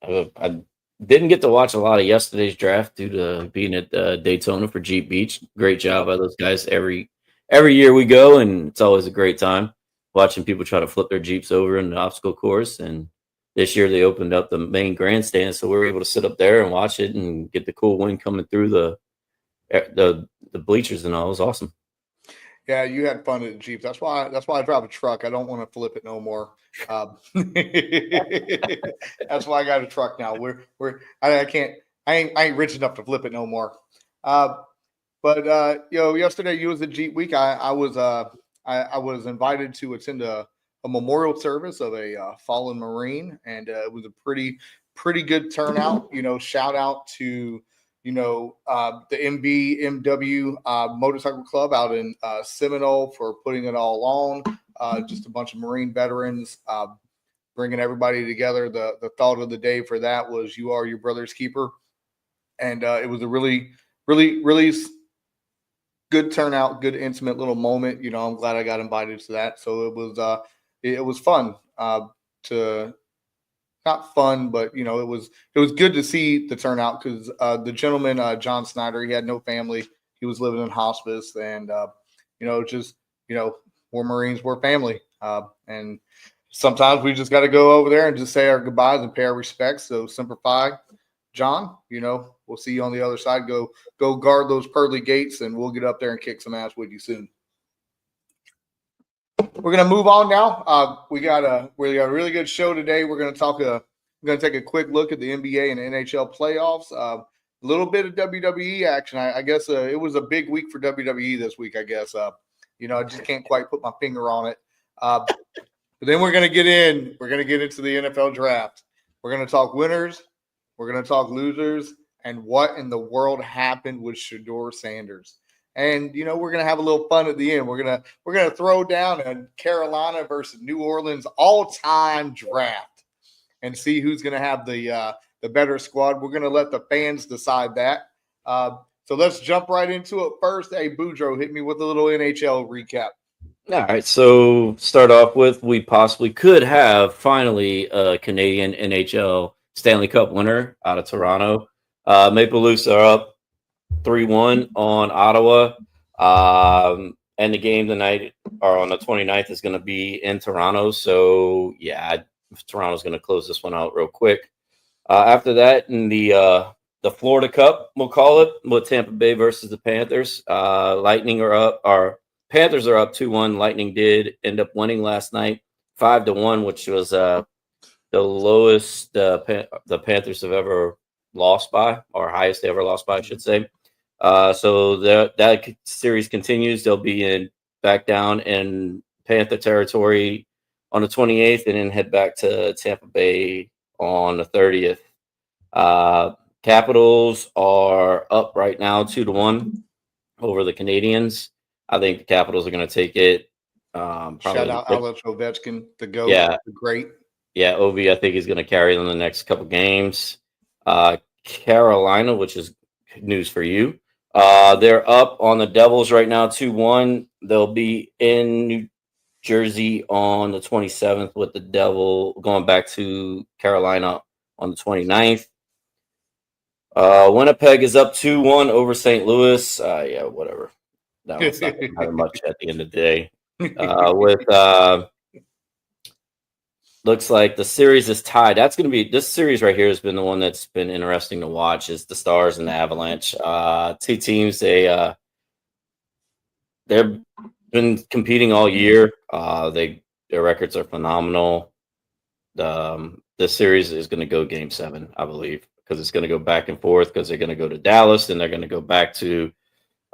I didn't get to watch a lot of yesterday's draft due to being at Daytona for Jeep Beach. Great job by those guys. Every year we go, and it's always a great time watching people try to flip their Jeeps over in the obstacle course. And this year they opened up the main grandstand, so we were able to sit up there and watch it and get the cool wind coming through the bleachers and all. It was awesome. Yeah, you had fun at the Jeep. That's why I drive a truck. I don't want to flip it no more. That's why I got a truck now. I ain't rich enough to flip it no more. But yesterday you was at Jeep Week. I was invited to attend a memorial service of a fallen Marine, and it was a pretty good turnout. Shout out to the MBMW Motorcycle Club out in Seminole for putting it all on. Just a bunch of Marine veterans bringing everybody together. The thought of the day for that was "You are your brother's keeper," and it was a really, really, really good turnout, good intimate little moment. I'm glad I got invited to that. So it was fun to. Not fun, but it was good to see the turnout because the gentleman John Snyder, he had no family, he was living in hospice, and we're Marines, we're family, and sometimes we just got to go over there and just say our goodbyes and pay our respects. So Semper Fi, John, we'll see you on the other side. Go guard those pearly gates, and we'll get up there and kick some ass with you soon. We're going to move on now. We got a really good show today. We're going to take a quick look at the NBA and NHL playoffs. A little bit of WWE action. I guess it was a big week for WWE this week, I guess. I just can't quite put my finger on it. But then we're going to get into the NFL draft. We're going to talk winners. We're going to talk losers and what in the world happened with Shedeur Sanders. And we're gonna have a little fun at the end. We're gonna throw down a Carolina versus New Orleans all-time draft and see who's gonna have the better squad. We're gonna let the fans decide that. So let's jump right into it. First, hey Boudreaux, hit me with a little NHL recap. All right, so start off with we possibly could have finally a Canadian NHL Stanley Cup winner out of Toronto. Maple Leafs are up 3-1 on Ottawa. And the game tonight or on the 29th is going to be in Toronto. So, yeah, Toronto's going to close this one out real quick. After that, in the Florida Cup, we'll call it, with Tampa Bay versus the Panthers. Lightning are up, or Panthers are up 2-1. Lightning did end up winning last night 5-1, which was the lowest the Panthers have ever lost by, or highest they ever lost by, I should say. So that series continues. They'll be back down in Panther territory on the 28th, and then head back to Tampa Bay on the 30th. Capitals are up right now 2-1 over the Canadians. I think the Capitals are going to take it. Shout out Alex Ovechkin, the GOAT, the great. Yeah, Ovi, I think he's going to carry them the next couple games. Carolina, which is news for you. They're up on the Devils right now, 2-1. They'll be in New Jersey on the 27th with the Devil going back to Carolina on the 29th. Winnipeg is up 2-1 over St. Louis. Yeah, whatever. That one's not going to matter much at the end of the day. Looks like the series is tied. That's going to be, this series right here has been the one that's been interesting to watch, is the Stars and the Avalanche. Two teams, they've been competing all year. Their records are phenomenal. This series is going to go Game 7, I believe, because it's going to go back and forth, because they're going to go to Dallas, then they're going to go back to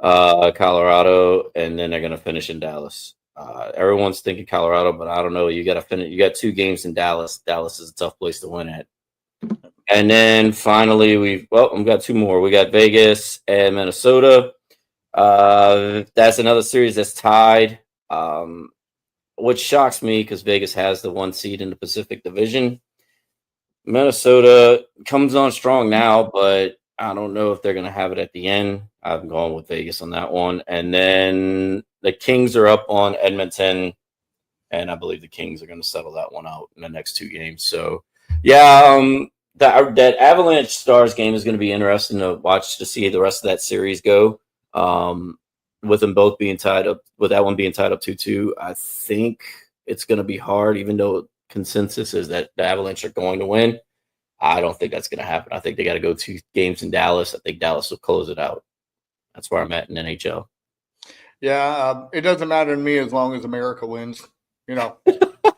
Colorado, and then they're going to finish in Dallas. Everyone's thinking Colorado, but I don't know. You got to finish. You got 2 games in Dallas. Dallas is a tough place to win at. And then finally, we've got 2 more. We got Vegas and Minnesota. That's another series that's tied, which shocks me because Vegas has the 1 seed in the Pacific Division. Minnesota comes on strong now, but I don't know if they're going to have it at the end. I'm going with Vegas on that one. And then the Kings are up on Edmonton, and I believe the Kings are going to settle that one out in the next 2 games. So, yeah, that Avalanche Stars game is going to be interesting to watch to see the rest of that series go. With them both being tied up, with that one being tied up 2-2, I think it's going to be hard, even though consensus is that the Avalanche are going to win. I don't think that's going to happen. I think they got to go 2 games in Dallas. I think Dallas will close it out. That's where I'm at in NHL. Yeah, it doesn't matter to me as long as America wins.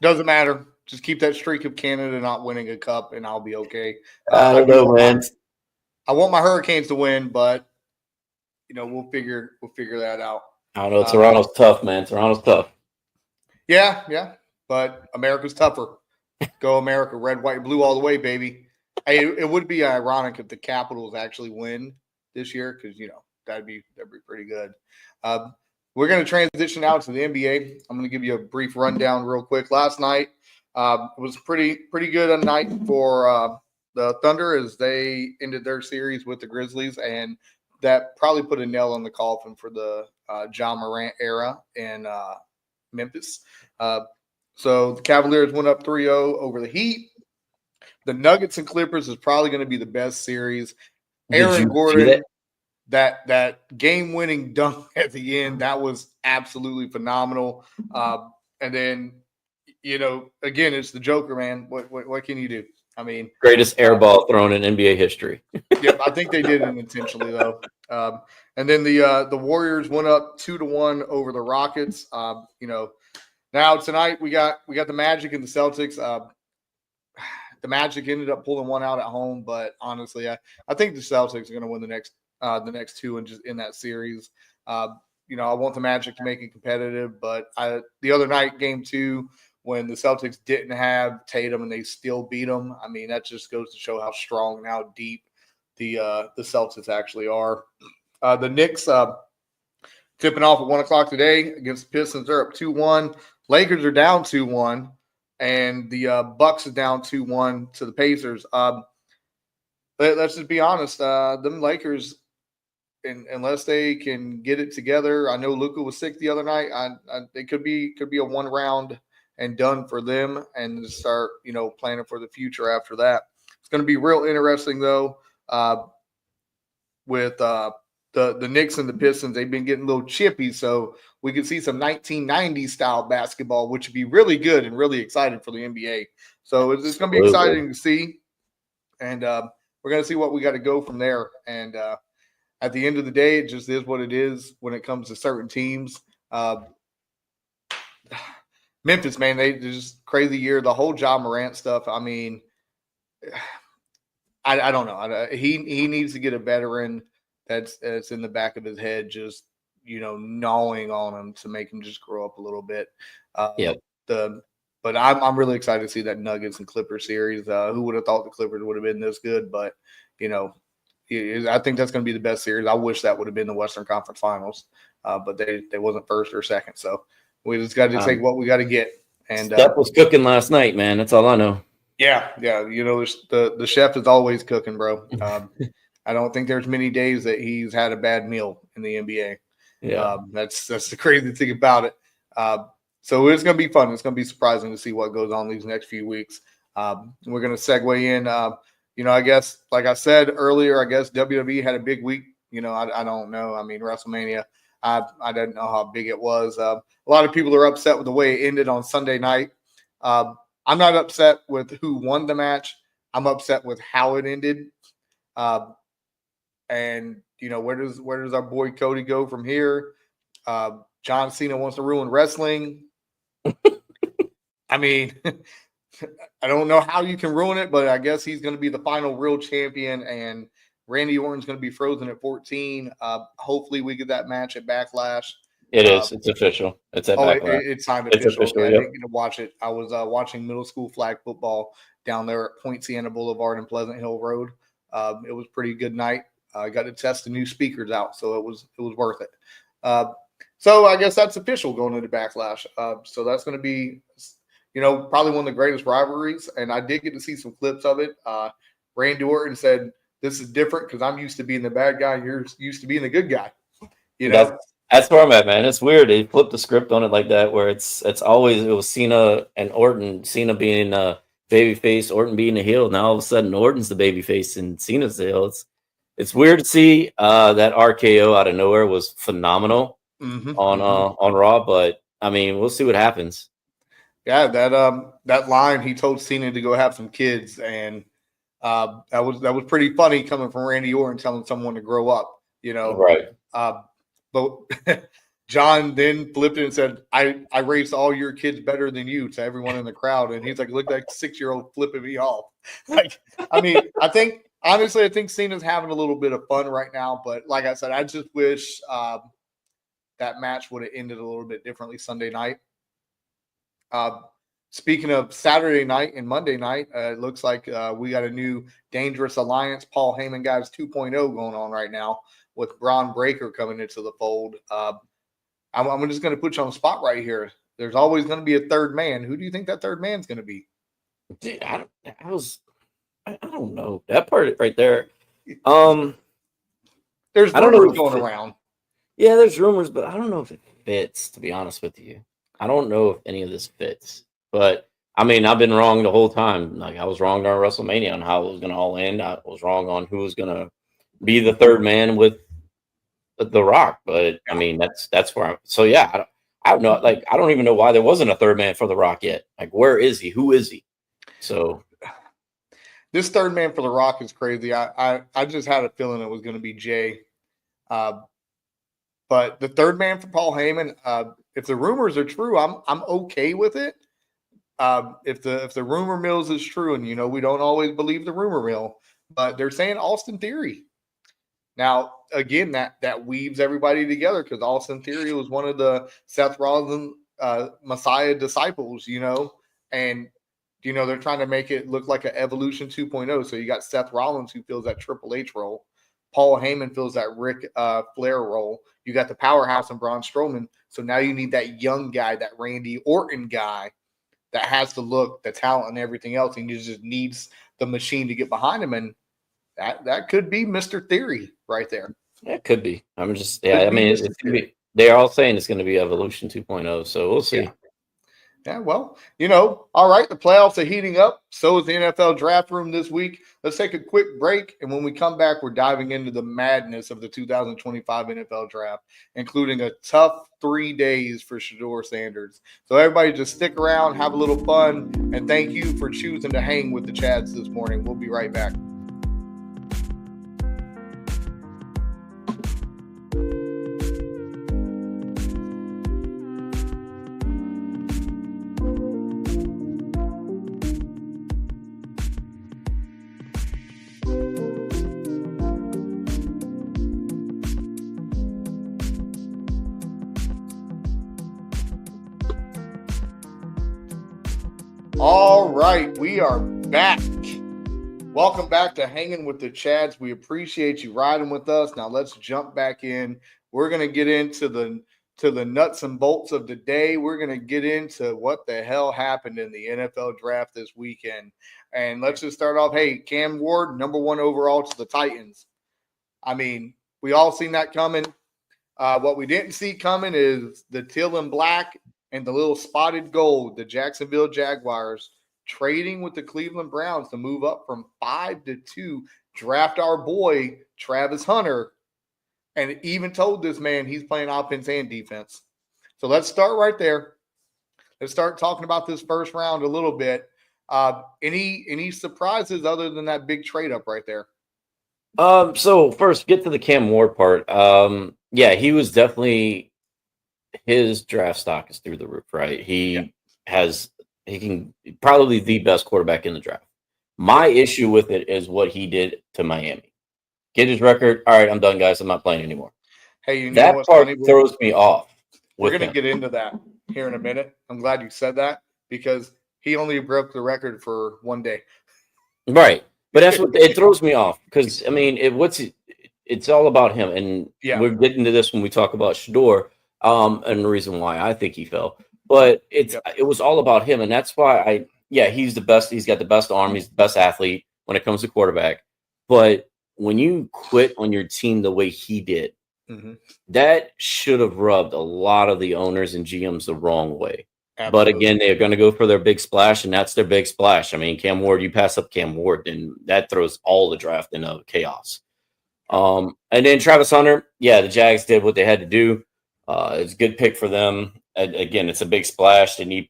Doesn't matter. Just keep that streak of Canada not winning a cup, and I'll be okay. I don't know, man. I want my Hurricanes to win, but we'll figure that out. I don't know. Toronto's tough, man. Toronto's tough. Yeah, but America's tougher. Go America, red, white, blue, all the way, baby. Hey, it would be ironic if the Capitals actually win this year, because that'd be pretty good. We're going to transition out to the NBA. I'm going to give you a brief rundown real quick. Last night was pretty good a night for the Thunder as they ended their series with the Grizzlies, and that probably put a nail in the coffin for the Ja Morant era in Memphis. So the Cavaliers went up 3-0 over the Heat. The Nuggets and Clippers is probably going to be the best series. Aaron Gordon, that game-winning dunk at the end, that was absolutely phenomenal. And then, again, it's the Joker, man. What can you do? I mean, greatest air ball thrown in NBA history. Yep, I think they did it intentionally though. And then the Warriors went up 2-1 over the Rockets. Now tonight we got the Magic and the Celtics. The Magic ended up pulling one out at home, but honestly, I think the Celtics are going to win the next two and just in that series. I want the Magic to make it competitive, but the other night, game 2, when the Celtics didn't have Tatum and they still beat them, I mean, that just goes to show how strong and how deep the Celtics actually are. The Knicks tipping off at 1 o'clock today against the Pistons. They're up 2-1. Lakers are down 2-1, and the Bucks is down 2-1 to the Pacers. Let's just be honest. Them Lakers, unless they can get it together, I know Luka was sick the other night. It could be a one round and done for them, and start planning for the future after that. It's going to be real interesting though. With the Knicks and the Pistons, they've been getting a little chippy, so we could see some 1990s style basketball, which would be really good and really exciting for the NBA. So it's going to be exciting to see, and we're going to see what we got to go from there. And at the end of the day, it just is what it is when it comes to certain teams. Memphis, man, they just crazy year. The whole Ja Morant stuff. I mean, I don't know. He needs to get a veteran that's in the back of his head, just gnawing on him to make him just grow up a little bit. But I'm really excited to see that Nuggets and Clippers series. Who would have thought the Clippers would have been this good? But I think that's going to be the best series. I wish that would have been the Western Conference Finals, but they wasn't first or second. So we just got to take what we got to get. And Steph was cooking last night, man. That's all I know. Yeah. The chef is always cooking, bro. I don't think there's many days that he's had a bad meal in the NBA. Yeah, that's the crazy thing about it. So it's going to be fun. It's going to be surprising to see what goes on these next few weeks. We're going to segue in. I guess, like I said earlier, I guess WWE had a big week. I don't know. I mean, WrestleMania, I didn't know how big it was. A lot of people are upset with the way it ended on Sunday night. I'm not upset with who won the match. I'm upset with how it ended. And where does our boy Cody go from here? John Cena wants to ruin wrestling. I mean, I don't know how you can ruin it, but I guess he's going to be the final real champion, and Randy Orton's going to be frozen at 14. Hopefully we get that match at Backlash. It is. It's official. It's at Backlash. It's signed official. I didn't get to watch it. I was watching middle school flag football down there at Point Siena Boulevard and Pleasant Hill Road. It was a pretty good night. I got to test the new speakers out, so it was worth it. So I guess that's official going into Backlash. So that's going to be, probably one of the greatest rivalries. And I did get to see some clips of it. Randy Orton said, "This is different because I'm used to being the bad guy. And you're used to being the good guy." That's where I'm at, man. It's weird. They flipped the script on it like that, where it was Cena and Orton. Cena being babyface, Orton being a heel. Now all of a sudden Orton's the babyface and Cena's the heel. It's weird to see that RKO out of nowhere was phenomenal on Raw, but I mean, we'll see what happens. Yeah, that line he told Cena to go have some kids, and that was pretty funny coming from Randy Orton telling someone to grow up, Right. But John then flipped it and said, I raised all your kids better than you to everyone in the crowd. And he's like, look like 6-year-old flipping me off. Like, I mean, I think Cena's having a little bit of fun right now. But like I said, I just wish that match would have ended a little bit differently Sunday night. Speaking of Saturday night and Monday night, it looks like we got a new Dangerous Alliance, Paul Heyman guys 2.0 going on right now with Braun Breaker coming into the fold. I'm just going to put you on the spot right here. There's always going to be a third man. Who do you think that third man's going to be? Dude, I don't know that part right there. There's rumors going around. Yeah, there's rumors, but I don't know if it fits. To be honest with you, I don't know if any of this fits. But I mean, I've been wrong the whole time. Like I was wrong on WrestleMania on how it was going to all end. I was wrong on who was going to be the third man with The Rock. But I mean, that's where I'm. So yeah, I don't know. Like I don't even know why there wasn't a third man for The Rock yet. Like where is he? Who is he? So this third man for The Rock is crazy. I just had a feeling it was going to be Jay. But the third man for Paul Heyman, if the rumors are true, I'm okay with it. If the rumor mills is true, and we don't always believe the rumor mill, but they're saying Austin Theory. Now, again, that weaves everybody together because Austin Theory was one of the Seth Rollins Messiah disciples, and they're trying to make it look like an Evolution 2.0. So you got Seth Rollins who fills that Triple H role. Paul Heyman fills that Ric Flair role. You got the powerhouse and Braun Strowman. So now you need that young guy, that Randy Orton guy that has the look, the talent, and everything else. And he just needs the machine to get behind him. And that could be Mr. Theory right there. It could be. I'm just, I mean, they're all saying it's going to be Evolution 2.0. So we'll see. Yeah, well, all right, the playoffs are heating up. So is the NFL draft room this week. Let's take a quick break. And when we come back, we're diving into the madness of the 2025 NFL draft, including a tough 3 days for Shedeur Sanders. So everybody just stick around, have a little fun, and thank you for choosing to hang with the Chads this morning. We'll be right back. All right, we are back. Welcome back to Hanging with the Chads. We appreciate you riding with us. Now let's jump back in. We're going to get into the nuts and bolts of the day. We're going to get into what the hell happened in the NFL draft this weekend. And let's just start off. Hey, Cam Ward, number 1 overall to the Titans. I mean, we all seen that coming. What we didn't see coming is the teal and black and the little spotted gold, the Jacksonville Jaguars trading with the Cleveland Browns to move up from 5 to 2, draft our boy, Travis Hunter, and even told this man he's playing offense and defense. So let's start right there. Let's start talking about this first round a little bit. Any surprises other than that big trade up right there? So first, get to the Cam Ward part. Yeah, he was definitely, his draft stock is through the roof, right? He can probably the best quarterback in the draft. My issue with it is what he did to Miami. Get his record. All right, I'm done, guys. I'm not playing anymore. Hey, that part throws me off. We're going to get into that here in a minute. I'm glad you said that because he only broke the record for 1 day. Right. But that's what it throws me off because, I mean, it's all about him. And we're getting to this when we talk about Shedeur. And the reason why I think he fell, but it was all about him. And that's why he's the best. He's got the best arm. He's the best athlete when it comes to quarterback. But when you quit on your team the way he did, that should have rubbed a lot of the owners and GMs the wrong way. But Absolutely. again, they're going to go for their big splash, and that's their big splash. I mean, Cam Ward, you pass up Cam Ward, and that throws all the draft into chaos. And then Travis Hunter, yeah, the Jags did what they had to do. It's a good pick for them. Again, it's a big splash. They need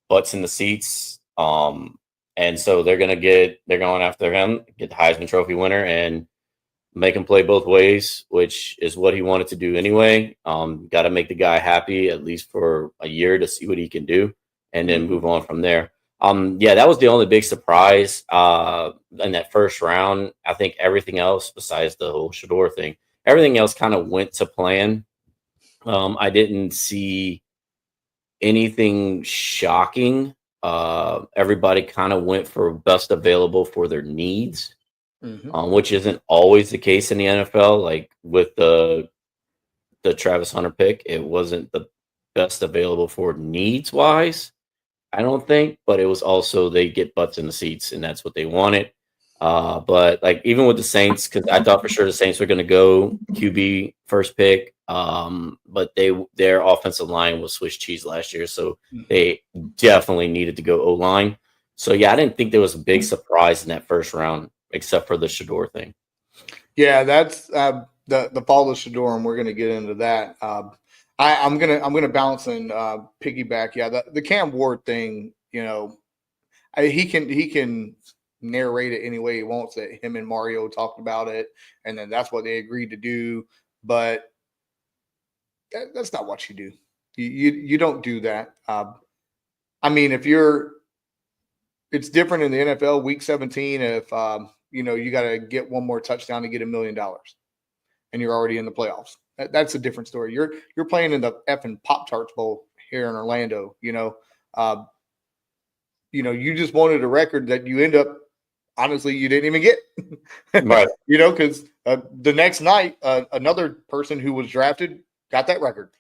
butts in the seats. And so they're going after him, get the Heisman Trophy winner, and make him play both ways, which is what he wanted to do anyway. Got to make the guy happy at least for a year to see what he can do, and then move on from there. Yeah, that was the only big surprise in that first round. I think everything else, besides the whole Shedeur thing, everything else kind of went to plan. I didn't see anything shocking. Everybody kind of went for best available for their needs, which isn't always the case in the NFL. Like with the Travis Hunter pick, it wasn't the best available for needs wise, I don't think, but it was also they get butts in the seats, and that's what they wanted. But like even with the Saints, because I thought for sure the Saints were going to go QB first pick, but their offensive line was Swiss cheese last year, so they definitely needed to go O-line. So yeah, I didn't think there was a big surprise in that first round, except for the Shedeur thing. Yeah, that's the fall of Shedeur, and we're going to get into that. I'm gonna bounce and piggyback. Yeah, the Cam Ward thing. You know, he can narrate it any way he wants. That him and Mario talked about it, and then that's what they agreed to do. But that's not what you do. You don't do that. I mean, it's different in the NFL. Week 17, if you got to get one more touchdown to get $1 million, and you're already in the playoffs. That's a different story. You're playing in the effing Pop-Tarts Bowl here in Orlando. You just wanted a record that you end up, honestly, you didn't even get. Right. Because the next night, another person who was drafted got that record.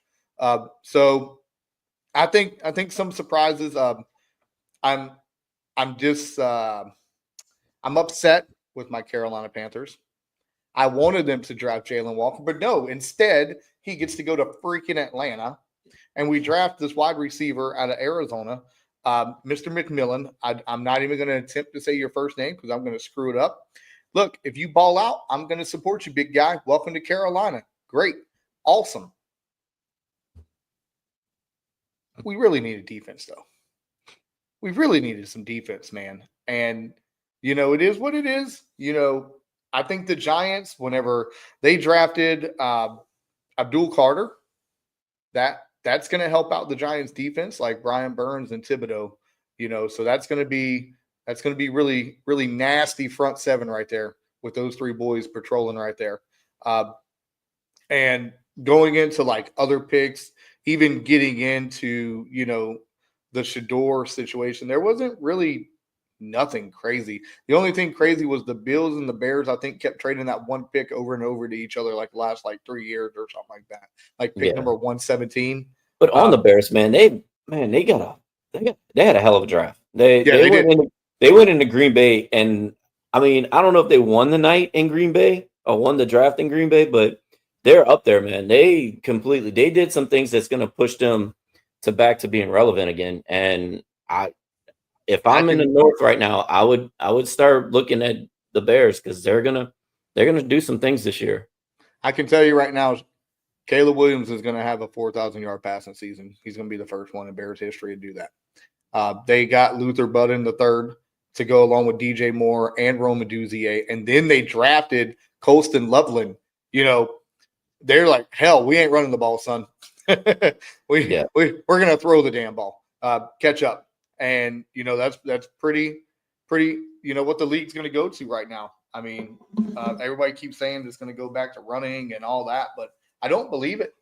So I think some surprises. I'm upset with my Carolina Panthers. I wanted them to draft Jalen Walker, but no, instead he gets to go to freaking Atlanta, and we draft this wide receiver out of Arizona, Mr. McMillan. I'm not even going to attempt to say your first name because I'm going to screw it up. Look, if you ball out, I'm going to support you, big guy. Welcome to Carolina. Great. Awesome. We really needed defense, though. We really needed some defense, man. And, it is what it is. I think the Giants, whenever they drafted Abdul Carter, that's going to help out the Giants defense, like Brian Burns and Thibodeau. So that's going to be really, really nasty front seven right there with those three boys patrolling right there. And going into like other picks, even getting into the Shedeur situation, there wasn't really nothing crazy. The only thing crazy was the Bills and the Bears, I think, kept trading that one pick over and over to each other like the last 3 years or something like that. Like pick number 117. But on the Bears, man, they had a hell of a draft. They went into Green Bay, and I mean, I don't know if they won the night in Green Bay or won the draft in Green Bay, but they're up there, man. They did some things that's going to push them back to being relevant again. And if I'm in the North right now, I would start looking at the Bears because they're gonna do some things this year. I can tell you right now, Caleb Williams is going to have a 4,000-yard passing season. He's going to be the first one in Bears history to do that. They got Luther Budden the third to go along with DJ Moore and Rome Duzier, and then they drafted Colston Loveland. They're like, hell, we ain't running the ball, son. We're going to throw the damn ball. Catch up. And, that's pretty, what the league's going to go to right now. I mean, everybody keeps saying it's going to go back to running and all that, but I don't believe it.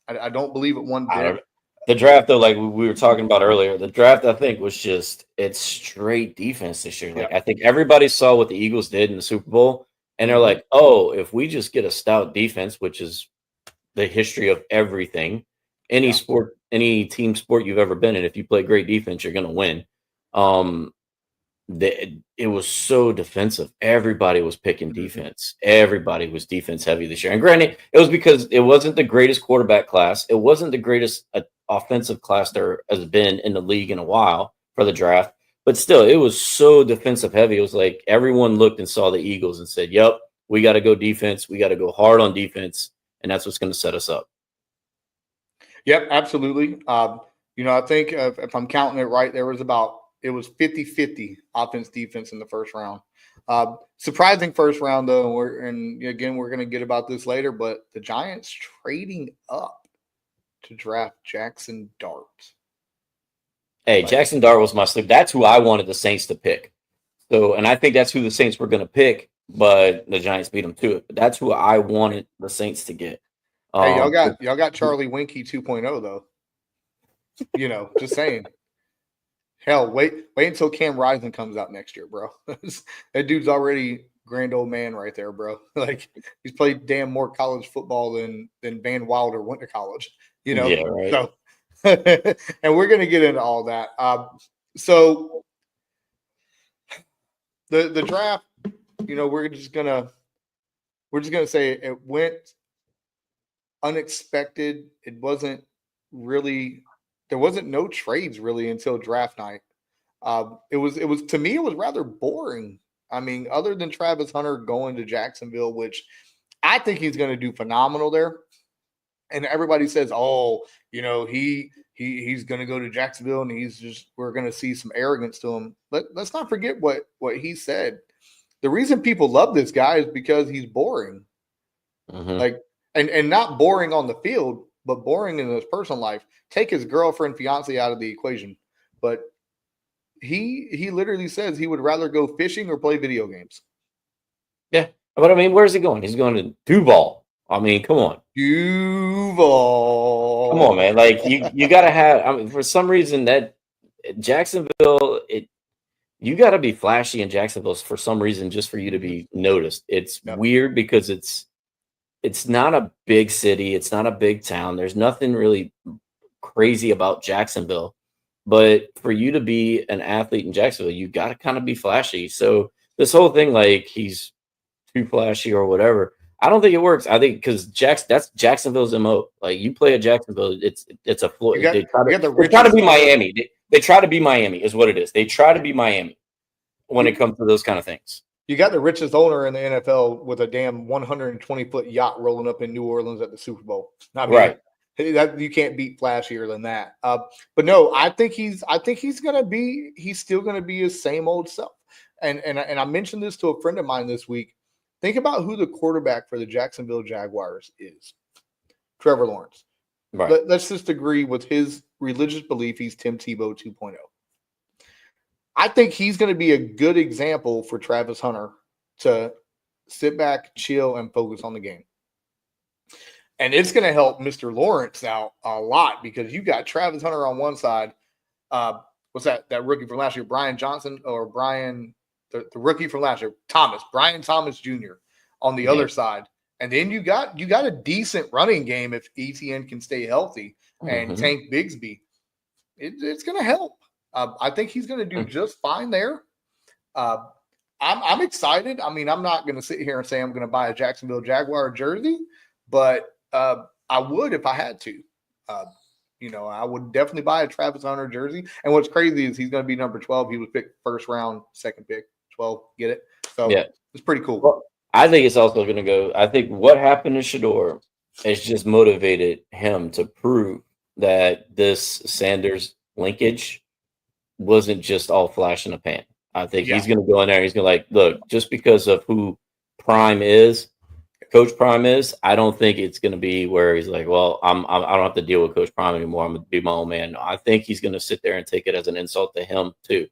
I don't believe it one bit. The draft, though, like we were talking about earlier, the draft, I think, was just it's straight defense this year. Like I think everybody saw what the Eagles did in the Super Bowl, and they're like, oh, if we just get a stout defense, which is the history of everything, any sport, any team sport you've ever been in, if you play great defense, you're going to win. It was so defensive. Everybody was picking defense. Everybody was defense heavy this year. And granted, it was because it wasn't the greatest quarterback class. It wasn't the greatest offensive class there has been in the league in a while for the draft. But still, it was so defensive heavy. It was like everyone looked and saw the Eagles and said, yep, we got to go defense. We got to go hard on defense. And that's what's going to set us up. Yep, absolutely. I think if I'm counting it right, it was 50-50 offense defense in the first round. Surprising first round though, and again we're going to get about this later, but the Giants trading up to draft Jackson Dart. Hey, Jackson Dart was my sleep. That's who I wanted the Saints to pick. So, and I think that's who the Saints were going to pick, but the Giants beat them to it. But that's who I wanted the Saints to get. Hey, y'all got Charlie Winky 2.0 though. Just saying. Hell, wait until Cam Rising comes out next year, bro. That dude's already grand old man right there, bro. Like he's played damn more college football than Van Wilder went to college. Yeah, right. So, and we're gonna get into all that. So the draft, we're just gonna say it went unexpected. It wasn't really. There wasn't no trades really until draft night. It was to me, it was rather boring. I mean, other than Travis Hunter going to Jacksonville, which I think he's going to do phenomenal there. And everybody says, oh, he's going to go to Jacksonville and we're going to see some arrogance to him. Let's not forget what he said. The reason people love this guy is because he's boring. Mm-hmm. Like, and not boring on the field, but boring in his personal life. Take his girlfriend, fiance out of the equation. But he literally says he would rather go fishing or play video games. Yeah. But I mean, where's he going? He's going to Duval. I mean, come on. Duval. Come on, man. Like you gotta have, I mean, for some reason that Jacksonville, you gotta be flashy in Jacksonville for some reason just for you to be noticed. It's weird because it's not a big city, it's not a big town. There's nothing really crazy about Jacksonville. But for you to be an athlete in Jacksonville, you got to kind of be flashy. So this whole thing, like he's too flashy or whatever, I don't think it works. I think because that's Jacksonville's MO. Like you play at Jacksonville, it's a floor. They try to be Miami. They try to be Miami is what it is. They try to be Miami when it comes to those kind of things. You got the richest owner in the NFL with a damn 120-foot yacht rolling up in New Orleans at the Super Bowl. Right. That you can't beat flashier than that. But no, I think he's still gonna be his same old self. And I mentioned this to a friend of mine this week. Think about who the quarterback for the Jacksonville Jaguars is. Trevor Lawrence. Right. Let's just agree with his religious belief he's Tim Tebow 2.0. I think he's going to be a good example for Travis Hunter to sit back, chill, and focus on the game. And it's going to help Mr. Lawrence out a lot because you got Travis Hunter on one side. What's that rookie from last year? Brian Johnson or Brian, the rookie from last year, Brian Thomas Jr. on the other side. And then you got a decent running game if ETN can stay healthy and Tank Bigsby. It's going to help. I think he's going to do just fine there. I'm excited. I mean, I'm not going to sit here and say I'm going to buy a Jacksonville Jaguar jersey, but I would if I had to. I would definitely buy a Travis Hunter jersey. And what's crazy is he's going to be number 12. He was picked first round, second pick, 12. Get it? So it's pretty cool. Well, I think it's also going to go. I think what happened to Shedeur has just motivated him to prove that this Sanders linkage wasn't just all flash in the pan. I think he's going to go in there. He's going to like, look, just because of who Coach Prime is, I don't think it's going to be where he's like, well, I don't have to deal with Coach Prime anymore. I'm going to be my own man. I think he's going to sit there and take it as an insult to him too.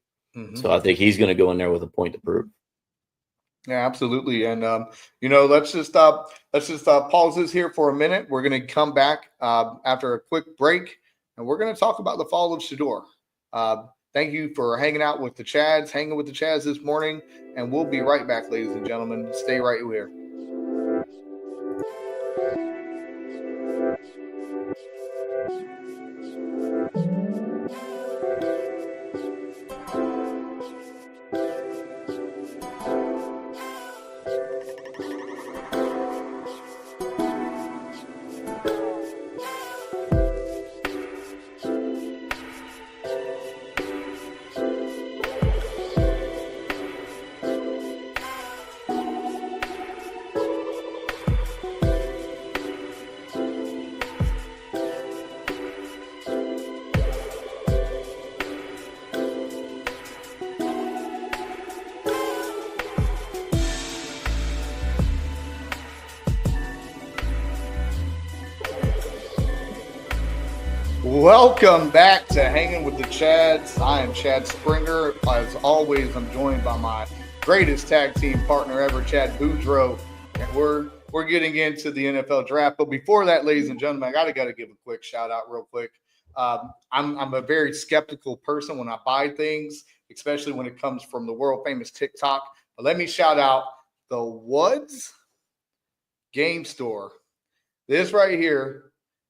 So I think he's going to go in there with a point to prove. Yeah, absolutely. And let's just pause this here for a minute. We're going to come back after a quick break, and we're going to talk about the fall of Shedeur. Thank you for hanging with the Chads this morning, and we'll be right back, ladies and gentlemen. Stay right here. Welcome back to Hanging with the Chads. I am Chad Springer. As always, I'm joined by my greatest tag team partner ever, Chad Boudreaux. And we're getting into the NFL draft. But before that, ladies and gentlemen, I gotta give a quick shout out real quick. I'm a very skeptical person when I buy things, especially when it comes from the world famous TikTok. But let me shout out the Woods Game Store. This right here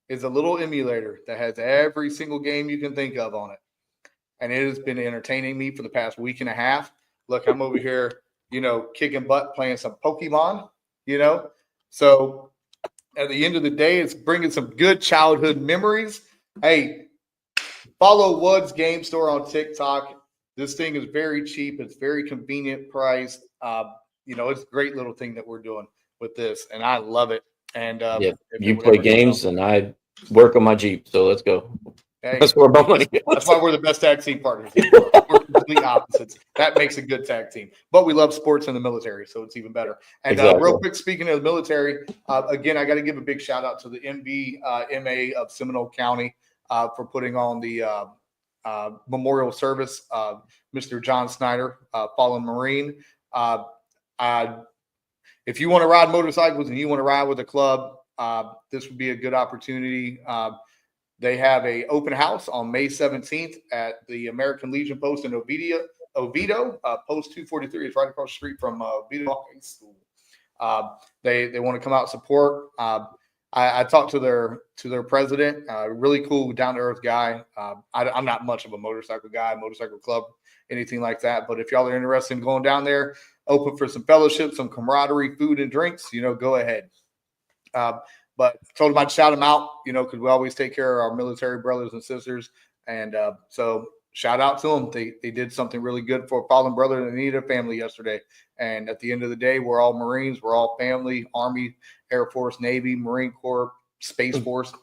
is a little emulator that has every single game you can think of on it. And it has been entertaining me for the past week and a half. Look, I'm over here, kicking butt, playing some Pokemon, So at the end of the day, it's bringing some good childhood memories. Hey, follow Woods Game Store on TikTok. This thing is very cheap. It's very convenient priced. It's a great little thing that we're doing with this, and I love it. And you play games, and I work on my Jeep, so let's go. Hey, that's where my money goes. That's why we're the best tag team partners. We're complete opposites. That makes a good tag team. But we love sports in the military, so it's even better. And exactly. Real quick, speaking of the military, again, I got to give a big shout out to the MA of Seminole County for putting on the memorial service. Mr. John Snyder, fallen Marine. If you want to ride motorcycles and you want to ride with a club, this would be a good opportunity. They have a open house on May 17th at the American Legion Post in Oviedo, Post 243. It's right across the street from Oviedo High School. They want to come out and support. I talked to their president, really cool, down to earth guy. I'm not much of a motorcycle guy, motorcycle club, anything like that. But if y'all are interested in going down there, open for some fellowship, some camaraderie, food and drinks, go ahead. But told him I'd shout them out, because we always take care of our military brothers and sisters. And so shout out to them. They did something really good for a fallen brother and Anita family yesterday. And at the end of the day, we're all Marines. We're all family, Army, Air Force, Navy, Marine Corps, Space Force,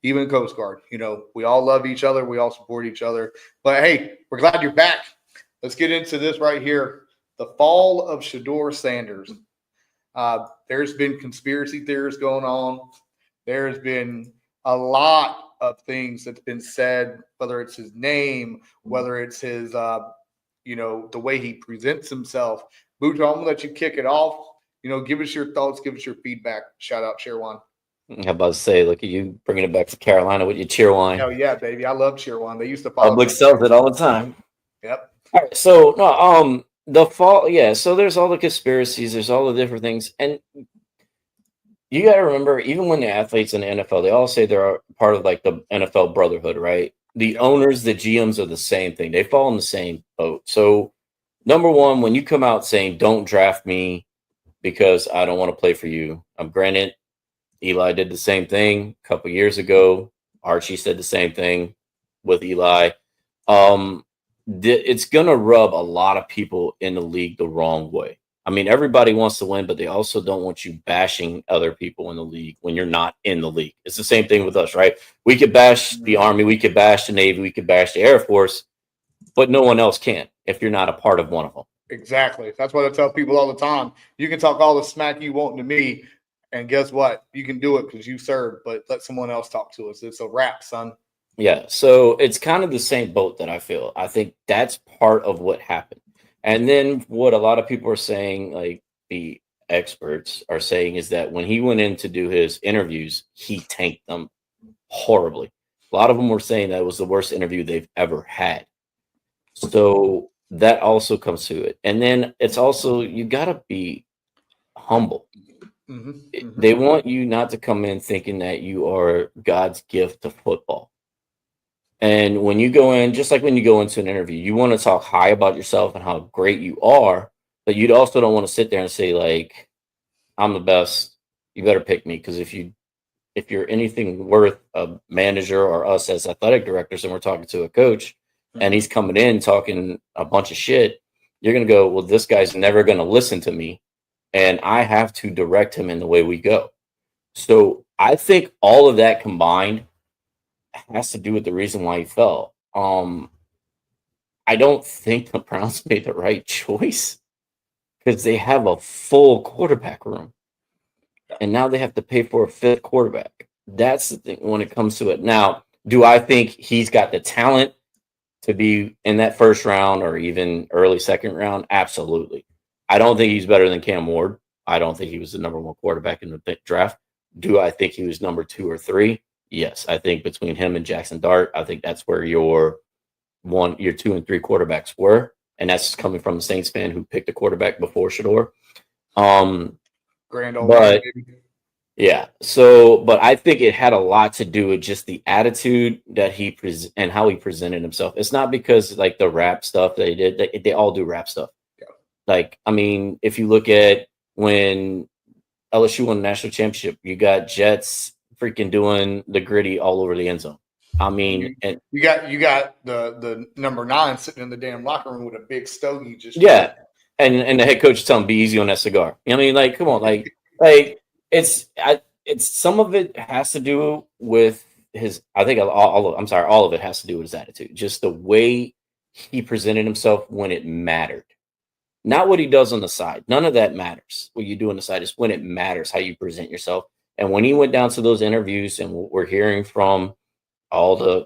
even Coast Guard. We all love each other. We all support each other. But, hey, we're glad you're back. Let's get into this right here. The fall of Shedeur Sanders. There's been conspiracy theories going on. There's been a lot of things that's been said, whether it's his name, whether it's his, the way he presents himself. Boudreaux, I'm going to let you kick it off. Give us your thoughts, give us your feedback. Shout out Cheerwine. How about to say, look at you bringing it back to Carolina with your Cheerwine. Oh, yeah, baby. I love Cheerwine. They used to follow Public sells it all the time. Yep. All right, so, no, the fall, yeah, so there's all the conspiracies, there's all the different things. And you got to remember, even when the athletes in the NFL, they all say they're part of like the NFL brotherhood, right? The owners, the GMs are the same thing. They fall in the same boat. So, number one, when you come out saying, don't draft me because I don't want to play for you. Granted, Eli did the same thing a couple years ago. Archie said the same thing with Eli. It's going to rub a lot of people in the league the wrong way. I mean, everybody wants to win, but they also don't want you bashing other people in the league when you're not in the league. It's the same thing with us, right? We could bash the Army, we could bash the Navy, we could bash the Air Force, but no one else can if you're not a part of one of them. Exactly. That's what I tell people all the time. You can talk all the smack you want to me, and guess what? You can do it because you served, but let someone else talk to us. It's a wrap, son. Yeah, so it's kind of the same boat that I feel. I think that's part of what happened. And then what a lot of people are saying, like the experts are saying, is that when he went in to do his interviews, he tanked them horribly. A lot of them were saying that it was the worst interview they've ever had. So that also comes to it. And then it's also, you got to be humble. They want you not to come in thinking that you are God's gift to football. And when you go in, just like when you go into an interview, you want to talk high about yourself and how great you are, but you also don't want to sit there and say, like, I'm the best. You better pick me. Because if you're anything worth a manager or us as athletic directors and we're talking to a coach and he's coming in talking a bunch of shit, you're going to go, well, this guy's never going to listen to me. And I have to direct him in the way we go. So I think all of that combined has to do with the reason why he fell. I don't think the Browns made the right choice because they have a full quarterback room. And now they have to pay for a fifth quarterback. That's the thing when it comes to it. Now, Do I think he's got the talent to be in that first round or even early second round? Absolutely. I don't think he's better than Cam Ward. I don't think he was the number one quarterback in the draft. Do I think he was number 2 or 3? Yes. I think between him and Jackson Dart, I think that's where your 2 and 3 quarterbacks were. And that's coming from a Saints fan who picked a quarterback before Shedeur. Grand old man, But baby. yeah, so but I think it had a lot to do with just the attitude that he and how he presented himself. It's not because like the rap stuff they did; they all do rap stuff. Yeah. Like, I mean, if you look at when LSU won the national championship, you got Jets freaking doing the gritty all over the end zone. I mean, and You got the number 9 sitting in the damn locker room with a big stogie just yeah, and the head coach is telling him, be easy on that cigar. I mean, like, come on, like it's some of it has to do with his. I think all of it has to do with his attitude, just the way he presented himself when it mattered, not what he does on the side. None of that matters. What you do on the side is when it matters how you present yourself. And when he went down to those interviews, and we're hearing from all the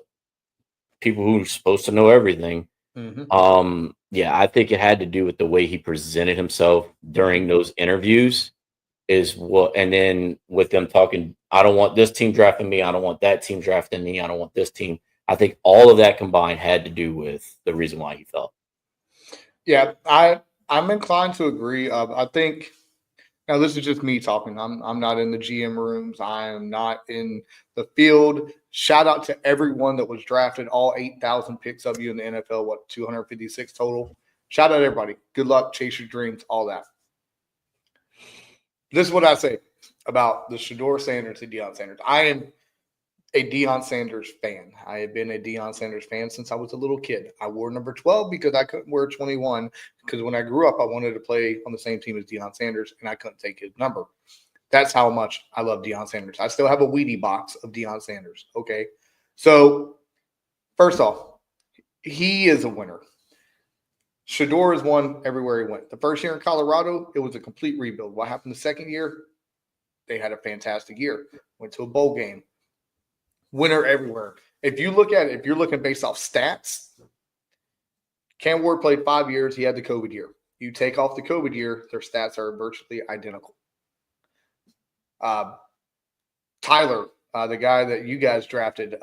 people who are supposed to know everything. Yeah, I think it had to do with the way he presented himself during those interviews is what, and then with them talking, I don't want this team drafting me. I don't want that team drafting me. I don't want this team. I think all of that combined had to do with the reason why he felt. Yeah, I'm inclined to agree. I think now this is just me talking. I'm not in the GM rooms. I am not in the field. Shout out to everyone that was drafted, all 8,000 picks of you in the NFL. What 256 total? Shout out everybody. Good luck, chase your dreams, all that. This is what I say about the Shedeur Sanders and Deion Sanders. I am a Deion Sanders fan. I have been a Deion Sanders fan since I was a little kid. I wore number 12 because I couldn't wear 21 because when I grew up, I wanted to play on the same team as Deion Sanders, and I couldn't take his number. That's how much I love Deion Sanders. I still have a Wheatie box of Deion Sanders, okay? So, first off, he is a winner. Shedeur has won everywhere he went. The first year in Colorado, it was a complete rebuild. What happened the second year? They had a fantastic year. Went to a bowl game. Winner everywhere. If you look at it, if you're looking based off stats, Cam Ward played 5 years. He had the COVID year. You take off the COVID year, their stats are virtually identical. Tyler, the guy that you guys drafted,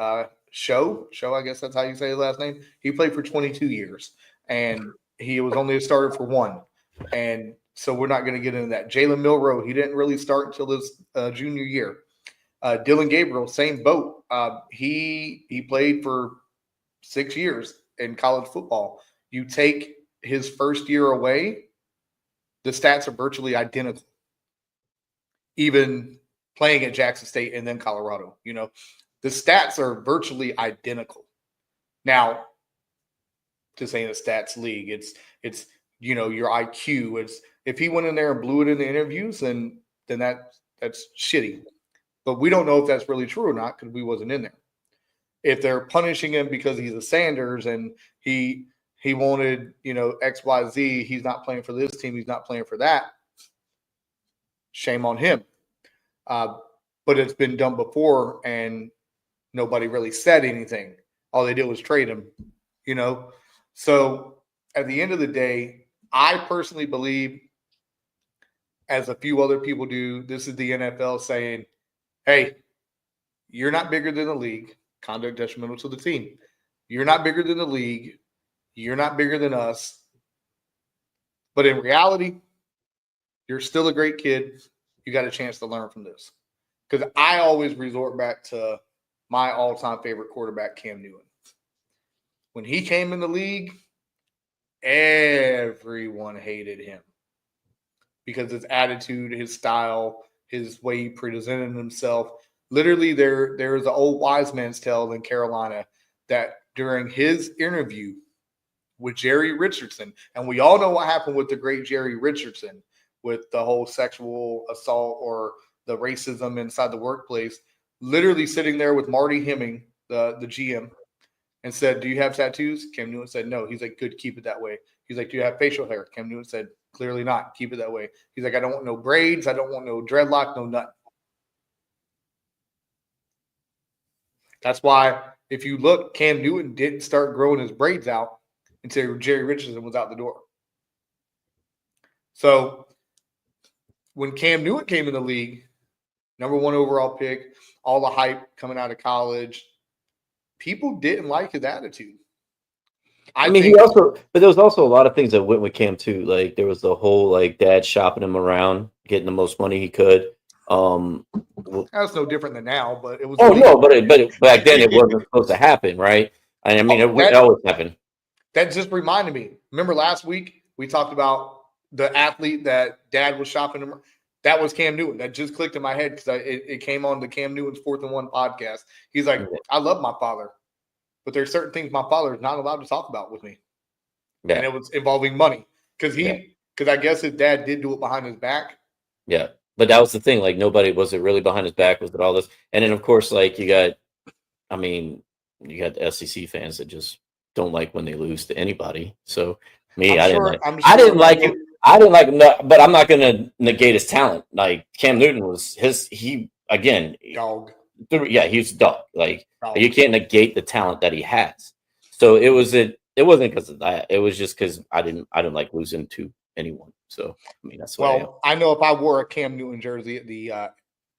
Show, I guess that's how you say his last name. He played for 22 years, and he was only a starter for 1. And so we're not going to get into that. Jalen Milroe, he didn't really start until his junior year. Dylan Gabriel, same boat. He played for 6 years in college football. You take his first year away, the stats are virtually identical. Even playing at Jackson State and then Colorado, the stats are virtually identical. Now, this ain't a stats league. It's your IQ. It's if he went in there and blew it in the interviews, then that's shitty. But we don't know if that's really true or not because we wasn't in there. If they're punishing him because he's a Sanders and he wanted, XYZ, he's not playing for this team, he's not playing for that, shame on him. But it's been done before and nobody really said anything. All they did was trade him, So at the end of the day, I personally believe, as a few other people do, this is the NFL saying, hey, you're not bigger than the league. Conduct detrimental to the team. You're not bigger than the league. You're not bigger than us. But in reality, you're still a great kid. You got a chance to learn from this. Because I always resort back to my all-time favorite quarterback, Cam Newton. When he came in the league, everyone hated him because his attitude, his style, his way he presented himself. Literally, there is an old wise man's tale in Carolina that during his interview with Jerry Richardson, and we all know what happened with the great Jerry Richardson with the whole sexual assault or the racism inside the workplace, literally sitting there with Marty Hemming, the GM, and said, do you have tattoos? Cam Newton said, no. He's like, good, keep it that way. He's like, do you have facial hair? Cam Newton said, clearly not. Keep it that way. He's like, I don't want no braids. I don't want no dreadlock, no nothing. That's why if you look, Cam Newton didn't start growing his braids out until Jerry Richardson was out the door. So when Cam Newton came in the league, number 1 overall pick, all the hype coming out of college, people didn't like his attitude. I mean, but there was also a lot of things that went with Cam too. Like there was the whole like dad shopping him around, getting the most money he could. That's no different than now, but it was. Oh no, but back then it wasn't supposed to happen, right? I mean, it always happened. That just reminded me. Remember last week we talked about the athlete that dad was shopping him. That was Cam Newton. That just clicked in my head because it came on the Cam Newton's 4th and 1 podcast. He's like, I love my father, but there's certain things my father is not allowed to talk about with me. Yeah. And it was involving money because I guess his dad did do it behind his back. Yeah. But that was the thing. Like nobody, was it really behind his back? Was it all this? And then of course, like you got the SEC fans that just don't like when they lose to anybody. So I didn't like him, but I'm not going to negate his talent. Like Cam Newton was dog. Yeah, he's a dog. Like you can't negate the talent that he has. So it wasn't because of that. It was just because I didn't like losing to anyone. So I mean that's why. I know if I wore a Cam Newton jersey at the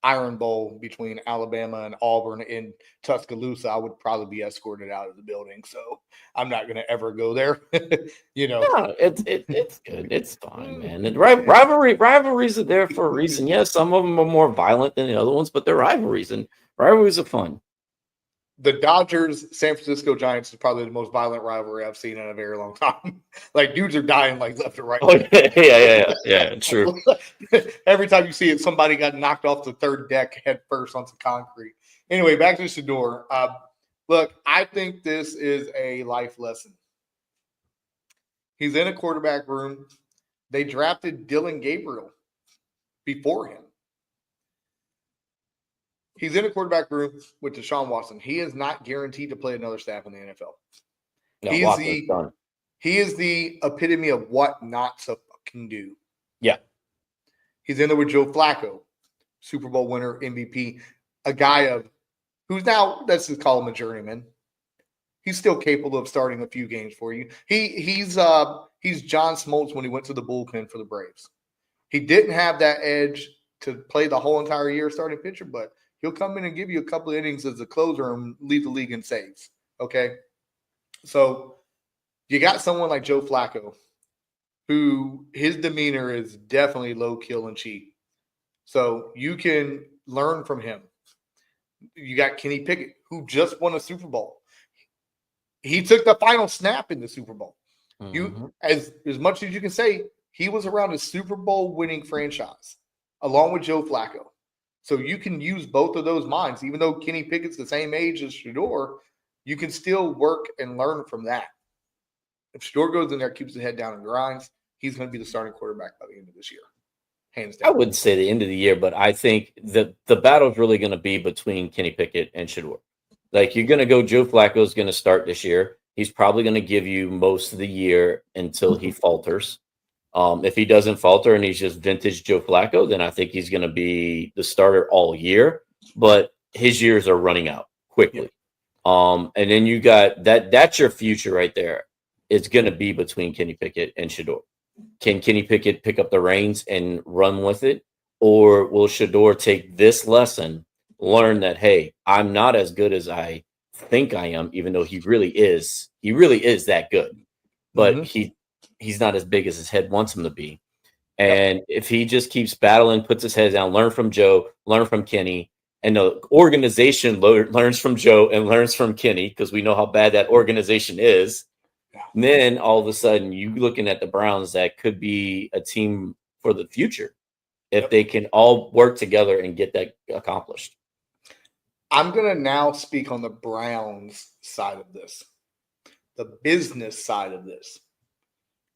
Iron Bowl between Alabama and Auburn in Tuscaloosa, I would probably be escorted out of the building. So I'm not going to ever go there. No, it's good. It's fine, man. And rivalries are there for a reason. Yes, some of them are more violent than the other ones, but they're rivalries, and rivalries are fun. The Dodgers San Francisco Giants is probably the most violent rivalry I've seen in a very long time. Like dudes are dying like left or right. Oh, yeah, true. Every time you see it, somebody got knocked off the 3rd deck head first on some concrete. Anyway, back to Shedeur. Look, I think this is a life lesson. He's in a quarterback room. They drafted Dylan Gabriel before him. He's in a quarterback room with Deshaun Watson. He is not guaranteed to play another snap in the NFL. No, he is the epitome of what not to fucking do. Yeah. He's in there with Joe Flacco, Super Bowl winner, MVP, a guy who's now, let's just call him a journeyman. He's still capable of starting a few games for you. He's John Smoltz when he went to the bullpen for the Braves. He didn't have that edge to play the whole entire year starting pitcher, but he'll come in and give you a couple of innings as a closer and lead the league in saves. Okay. So you got someone like Joe Flacco, who his demeanor is definitely low, kill, and cheat. So you can learn from him. You got Kenny Pickett, who just won a Super Bowl. He took the final snap in the Super Bowl. Mm-hmm. As much as you can say, he was around a Super Bowl winning franchise, along with Joe Flacco. So you can use both of those minds. Even though Kenny Pickett's the same age as Shedeur, you can still work and learn from that. If Shedeur goes in there, keeps his head down and grinds, he's going to be the starting quarterback by the end of this year. Hands down. I wouldn't say the end of the year, but I think the battle is really going to be between Kenny Pickett and Shedeur. Like you're going to go, Joe Flacco is going to start this year. He's probably going to give you most of the year until he falters. If he doesn't falter and he's just vintage Joe Flacco, then I think he's going to be the starter all year. But his years are running out quickly. And then you got that's your future right there. It's going to be between Kenny Pickett and Shedeur. Can Kenny Pickett pick up the reins and run with it? Or will Shedeur take this lesson, learn that, hey, I'm not as good as I think I am, even though he really is. He really is that good. But he's not as big as his head wants him to be. And if he just keeps battling, puts his head down, learn from Joe, learn from Kenny, and the organization learns from Joe and learns from Kenny, because we know how bad that organization is. And then all of a sudden, you looking at the Browns that could be a team for the future if they can all work together and get that accomplished. I'm going to now speak on the Browns side of this, the business side of this.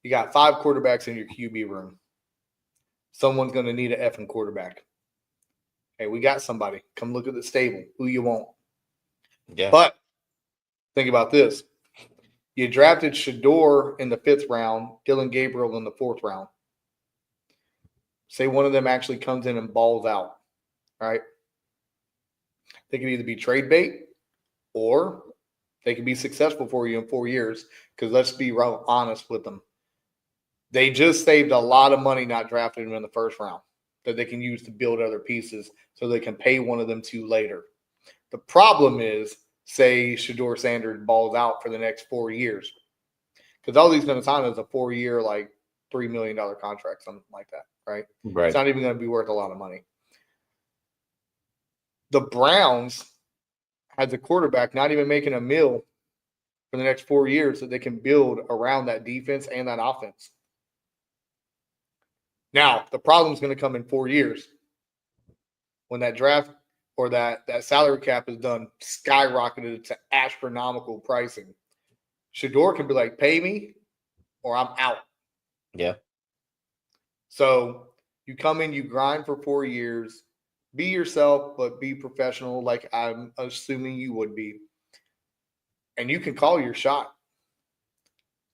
You got 5 quarterbacks in your QB room. Someone's going to need an effing quarterback. Hey, we got somebody. Come look at the stable. Who you want? Yeah. But think about this. You drafted Shedeur in the 5th round, Dylan Gabriel in the 4th round. Say one of them actually comes in and balls out, right? They could either be trade bait or They can be successful for you in 4 years because let's be real honest with them. They just saved a lot of money not drafting them in the first round that they can use to build other pieces so they can pay one of them to later. The problem is, say Shedeur Sanders balls out for the next 4 years because all he's going to sign is a 4-year, like $3 million contract, something like that, right? Right. It's not even going to be worth a lot of money. The Browns has a quarterback not even making a meal for the next 4 years that they can build around that defense and that offense. Now, the problem is going to come in 4 years when that draft or that salary cap is done, skyrocketed to astronomical pricing. Shedeur can be like, pay me or I'm out. Yeah. So you come in, you grind for 4 years, be yourself, but be professional like I'm assuming you would be. And you can call your shot.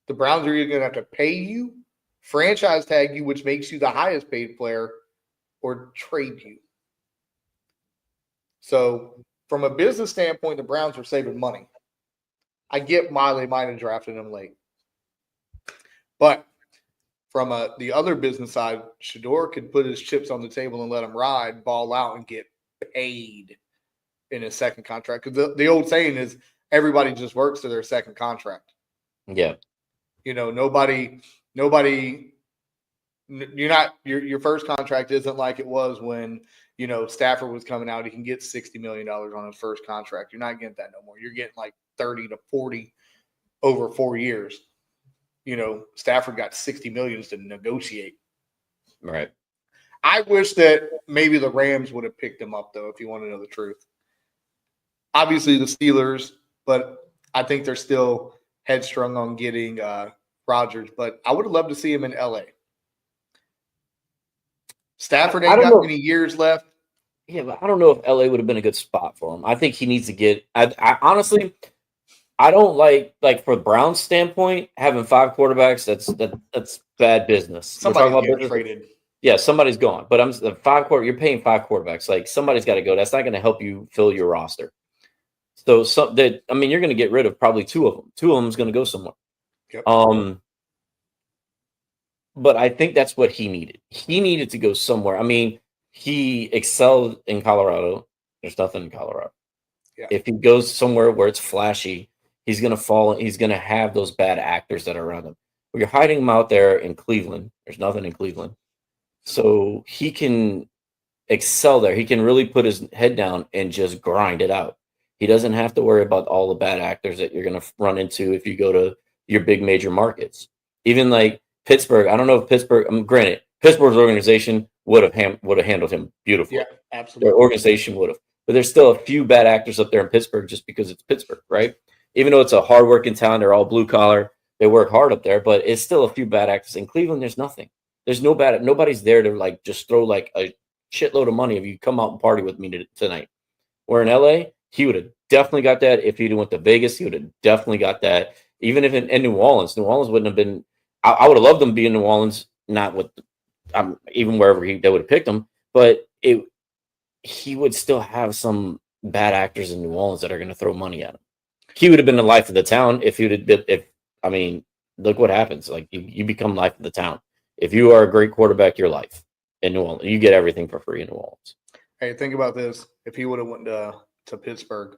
The Browns are either going to have to pay you, franchise tag you, which makes you the highest paid player, or trade you. So from a business standpoint, the Browns are saving money. I get why they might have drafted him late. But from the other business side, Shedeur could put his chips on the table and let him ride, ball out, and get paid in his second contract. Because the old saying is everybody just works to their second contract. Yeah. You know, your first contract isn't like it was when, you know, Stafford was coming out. He can get $60 million on his first contract. You're not getting that no more. You're getting like 30 to 40 over 4 years. You know, Stafford got $60 million to negotiate. Right. I wish that maybe the Rams would have picked him up, though, if you want to know the truth. Obviously, the Steelers, but I think they're still headstrong on getting Rodgers. But I would have loved to see him in L.A. Stafford ain't got many years left. Yeah, but I don't know if LA would have been a good spot for him. I think he needs to get. I honestly, I don't like for Brown's standpoint, having 5 quarterbacks. That's bad business. Somebody's getting traded. Yeah, somebody's gone. But you're paying 5 quarterbacks. Like somebody's got to go. That's not going to help you fill your roster. So you're going to get rid of probably 2 of them. 2 of them is going to go somewhere. Yep. But I think that's what he needed. He needed to go somewhere. I mean, he excelled in Colorado. There's nothing in Colorado. Yeah. If he goes somewhere where it's flashy, he's going to fall. He's going to have those bad actors that are around him. When you're hiding him out there in Cleveland, there's nothing in Cleveland. So he can excel there. He can really put his head down and just grind it out. He doesn't have to worry about all the bad actors that you're going to run into if you go to your big major markets. Even like Pittsburgh, I don't know if Pittsburgh, granted, Pittsburgh's organization would have handled him beautifully. Yeah, absolutely. Their organization would have. But there's still a few bad actors up there in Pittsburgh just because it's Pittsburgh, right? Even though it's a hardworking town, they're all blue collar, they work hard up there, but it's still a few bad actors. In Cleveland, there's nothing. There's nobody's there to like just throw like a shitload of money if you come out and party with me tonight. Where in LA, he would have definitely got that. If he'd went to Vegas, he would have definitely got that. Even if in New Orleans wouldn't have been. I would have loved him being in New Orleans, not with even wherever they would have picked him, but he would still have some bad actors in New Orleans that are going to throw money at him. He would have been the life of the town if he would have been. Look what happens. Like you become life of the town. If you are a great quarterback, your life in New Orleans, you get everything for free in New Orleans. Hey, think about this. If he would have went to Pittsburgh,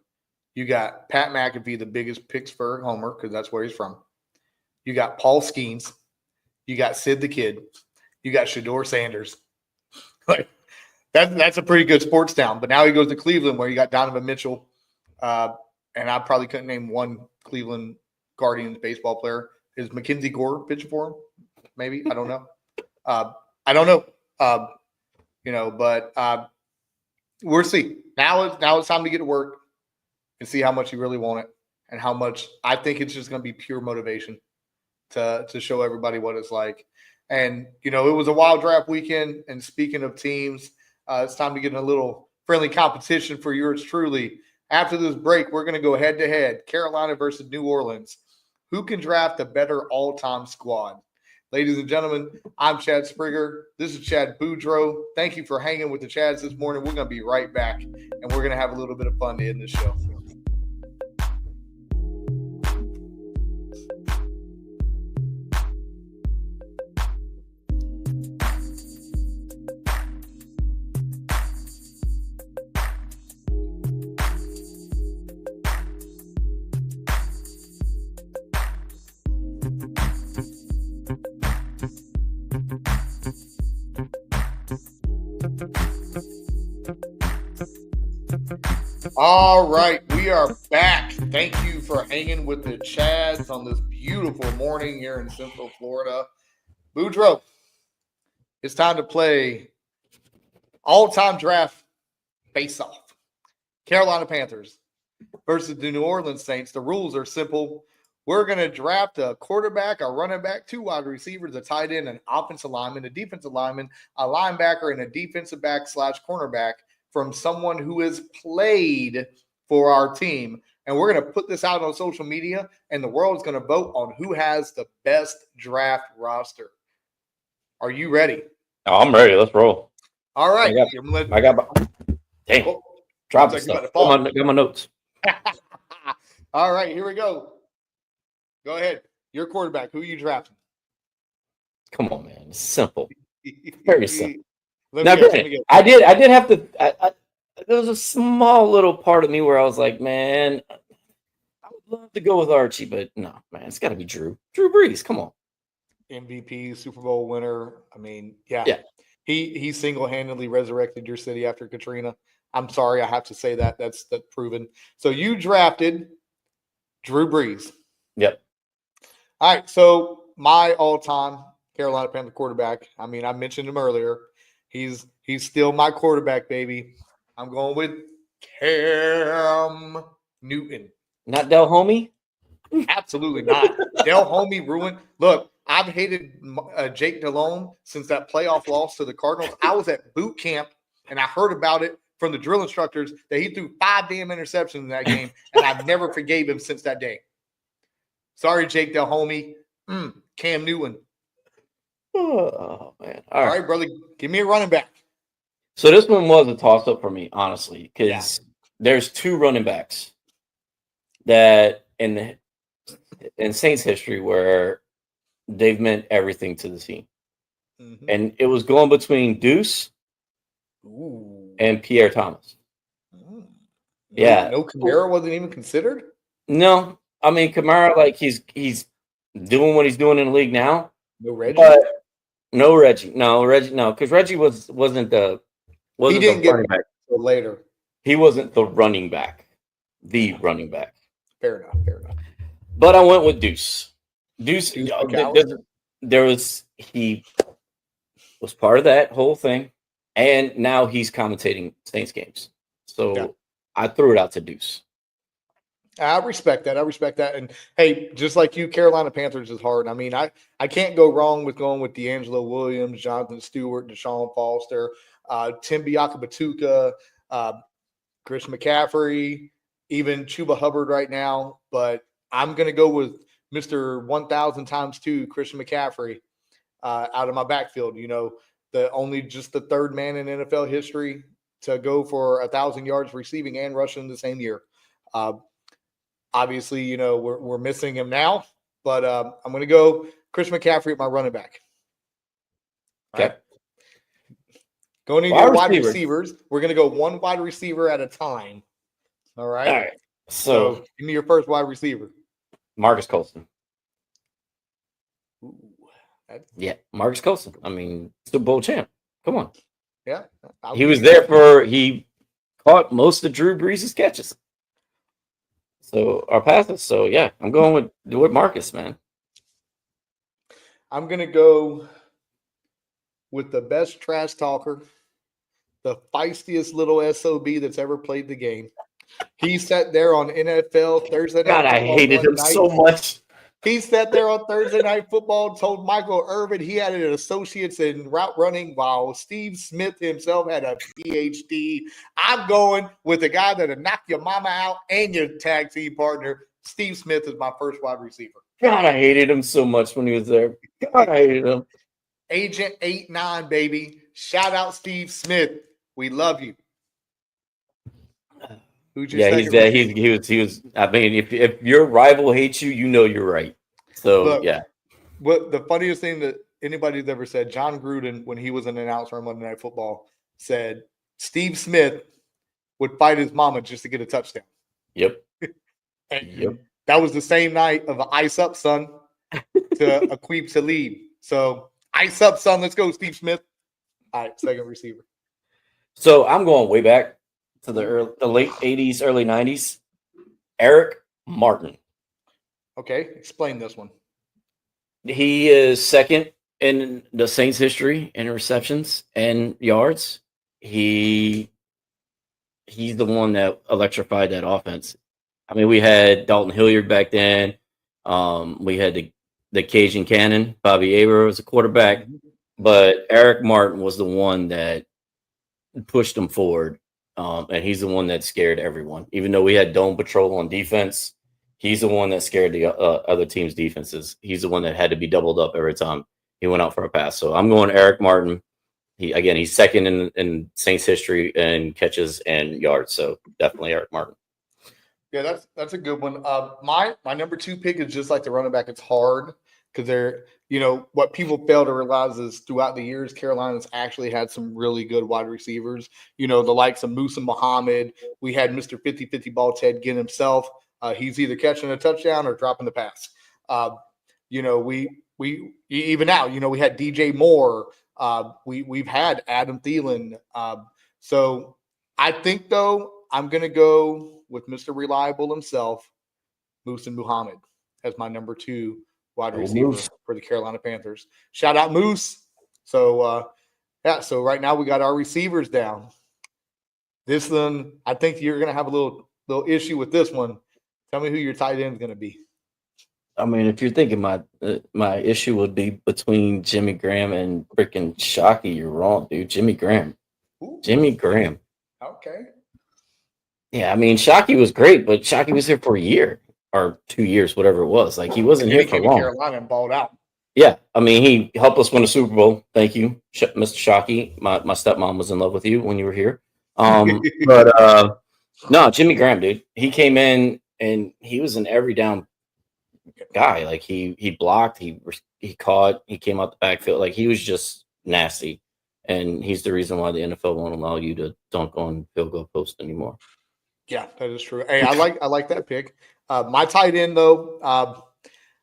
you got Pat McAfee, the biggest Pittsburgh homer, because that's where he's from. You got Paul Skeens. You got Sid the Kid. You got Shedeur Sanders. Like that's a pretty good sports town. But now he goes to Cleveland, where you got Donovan Mitchell, and I probably couldn't name one Cleveland Guardians baseball player. Is Mackenzie Gore pitching for him? Maybe, I don't know. I don't know. But we'll see. Now it's time to get to work and see how much you really want it and how much. I think it's just going to be pure motivation to show everybody what it's like. And, it was a wild draft weekend. And speaking of teams, it's time to get in a little friendly competition for yours truly. After this break, we're going to go head-to-head, Carolina versus New Orleans. Who can draft a better all-time squad? Ladies and gentlemen, I'm Chad Springer. This is Chad Boudreaux. Thank you for hanging with the Chads this morning. We're going to be right back, and we're going to have a little bit of fun to end the show. All right, we are back. Thank you for hanging with the Chads on this beautiful morning here in Central Florida. Boudreaux, it's time to play all-time draft face-off. Carolina Panthers versus the New Orleans Saints. The rules are simple. We're going to draft a quarterback, a running back, 2 wide receivers, a tight end, an offensive lineman, a defensive lineman, a linebacker, and a defensive back / cornerback from someone who has played for our team. And we're going to put this out on social media, and the world is going to vote on who has the best draft roster. Are you ready? Oh, I'm ready. Let's roll. All right. I got my dang. Oh, Drop like the stuff. got my notes. All right, here we go. Go ahead. Your quarterback. Who are you drafting? Come on, man. It's simple. Very simple. Now, I did have to. There was a small little part of me where I was like, man, I would love to go with Archie, but no, man, it's got to be Drew Brees. Come on. MVP, Super Bowl winner. I mean, yeah. He single-handedly resurrected your city after Katrina. I'm sorry, I have to say that. That's proven. So you drafted Drew Brees. Yep. All right. So my all-time Carolina Panther quarterback. I mean, I mentioned him earlier. He's still my quarterback, baby. I'm going with Cam Newton. Not Del Homie? Absolutely not. Del Homie ruined. Look, I've hated Jake Delhomme since that playoff loss to the Cardinals. I was at boot camp, and I heard about it from the drill instructors that he threw 5 damn interceptions in that game, and I've never forgave him since that day. Sorry, Jake Delhomme. Cam Newton. Oh, man. All right, brother. Give me a running back. So this one was a toss-up for me, honestly, because there's 2 running backs that in Saints history where they've meant everything to the team. Mm-hmm. And it was going between Deuce and Pierre Thomas. No Kamara wasn't even considered? No. I mean, Kamara, like, he's doing what he's doing in the league now. No Reggie? But no Reggie. No, Reggie, no, because Reggie wasn't the he didn't get running back later. He wasn't the running back. The running back. Fair enough. But I went with Deuce. He was part of that whole thing, and now he's commentating Saints games. So I threw it out to Deuce. I respect that. And hey, just like you, Carolina Panthers is hard. I mean, I can't go wrong with going with D'Angelo Williams, Jonathan Stewart, Deshaun Foster, Tim Biakabatuka, Chris McCaffrey, even Chuba Hubbard right now. But I'm going to go with Mr. 1,000 times 2, Christian McCaffrey, out of my backfield. You know, the third man in NFL history to go for 1,000 yards receiving and rushing the same year. Obviously, you know, we're missing him now, but I'm going to go Chris McCaffrey at my running back. Okay. Right. Going into your wide receivers, we're going to go 1 wide receiver at a time. All right. All right. So give me your first wide receiver. Marcus Colston. Ooh, Marcus Colston. I mean, Super Bowl champ. Come on. Yeah. He was there he caught most of Drew Brees' catches. So our passes. So yeah, I'm going with Marcus, man. I'm gonna go with the best trash talker, the feistiest little SOB that's ever played the game. He sat there on NFL Thursday night. God, I hated him so much. He sat there on Thursday Night Football, told Michael Irvin he had an associate's in route running while Steve Smith himself had a PhD. I'm going with the guy that'll knock your mama out and your tag team partner. Steve Smith is my first wide receiver. God, I hated him so much when he was there. God, I hated him. Agent 8-9, baby. Shout out Steve Smith. We love you. He was. I mean, if your rival hates you, you know you're right. So look, yeah. What the funniest thing that anybody's ever said, John Gruden, when he was an announcer on Monday Night Football, said Steve Smith would fight his mama just to get a touchdown. Yep. And that was the same night of Ice Up Son to Aqib Talib. So Ice Up Son, let's go, Steve Smith. All right, second receiver. So I'm going way back to the late 80s, early 90s. Eric Martin. Okay, explain this one. He is second in the Saints history in receptions and yards. He's the one that electrified that offense. I mean, we had Dalton Hilliard back then. We had the Cajun Cannon, Bobby Aber was a quarterback, but Eric Martin was the one that pushed them forward. And he's the one that scared everyone. Even though we had Dome Patrol on defense, he's the one that scared the other team's defenses. He's the one that had to be doubled up every time he went out for a pass. So I'm going Eric Martin. He's second in Saints history in catches and yards. So definitely Eric Martin. Yeah, that's a good one. My number 2 pick is just like the running back. It's hard because they're, what people fail to realize is throughout the years, Carolina's actually had some really good wide receivers. The likes of Musa Muhammad. We had Mr. 50-50 ball Ted Ginn himself. He's either catching a touchdown or dropping the pass. We even now, we had DJ Moore. We've had Adam Thielen. So I think though I'm gonna go with Mr. Reliable himself, Musa Muhammad, as my number 2 wide receiver for the Carolina Panthers. Shout out Moose. So so right now we got our receivers down. This one, I think you're gonna have a little issue with this one. Tell me who your tight end is gonna be. I mean, if you're thinking my issue would be between Jimmy Graham and freaking Shockey, you're wrong, dude. Jimmy Graham. Ooh. Jimmy Graham. Okay. Yeah, I mean, Shockey was great, but Shockey was here for a year or 2 years, whatever it was. Like, he wasn't here for long. Carolina and balled out. Yeah, I mean, he helped us win a Super Bowl. Thank you, Mr. Shockey. My stepmom was in love with you when you were here. But no, Jimmy Graham, dude. He came in and he was an every down guy. Like, he blocked, he caught, he came out the backfield. Like, he was just nasty. And he's the reason why the NFL won't allow you to dunk on field goal post anymore. Yeah, that is true. Hey, I like that pick. My tight end though,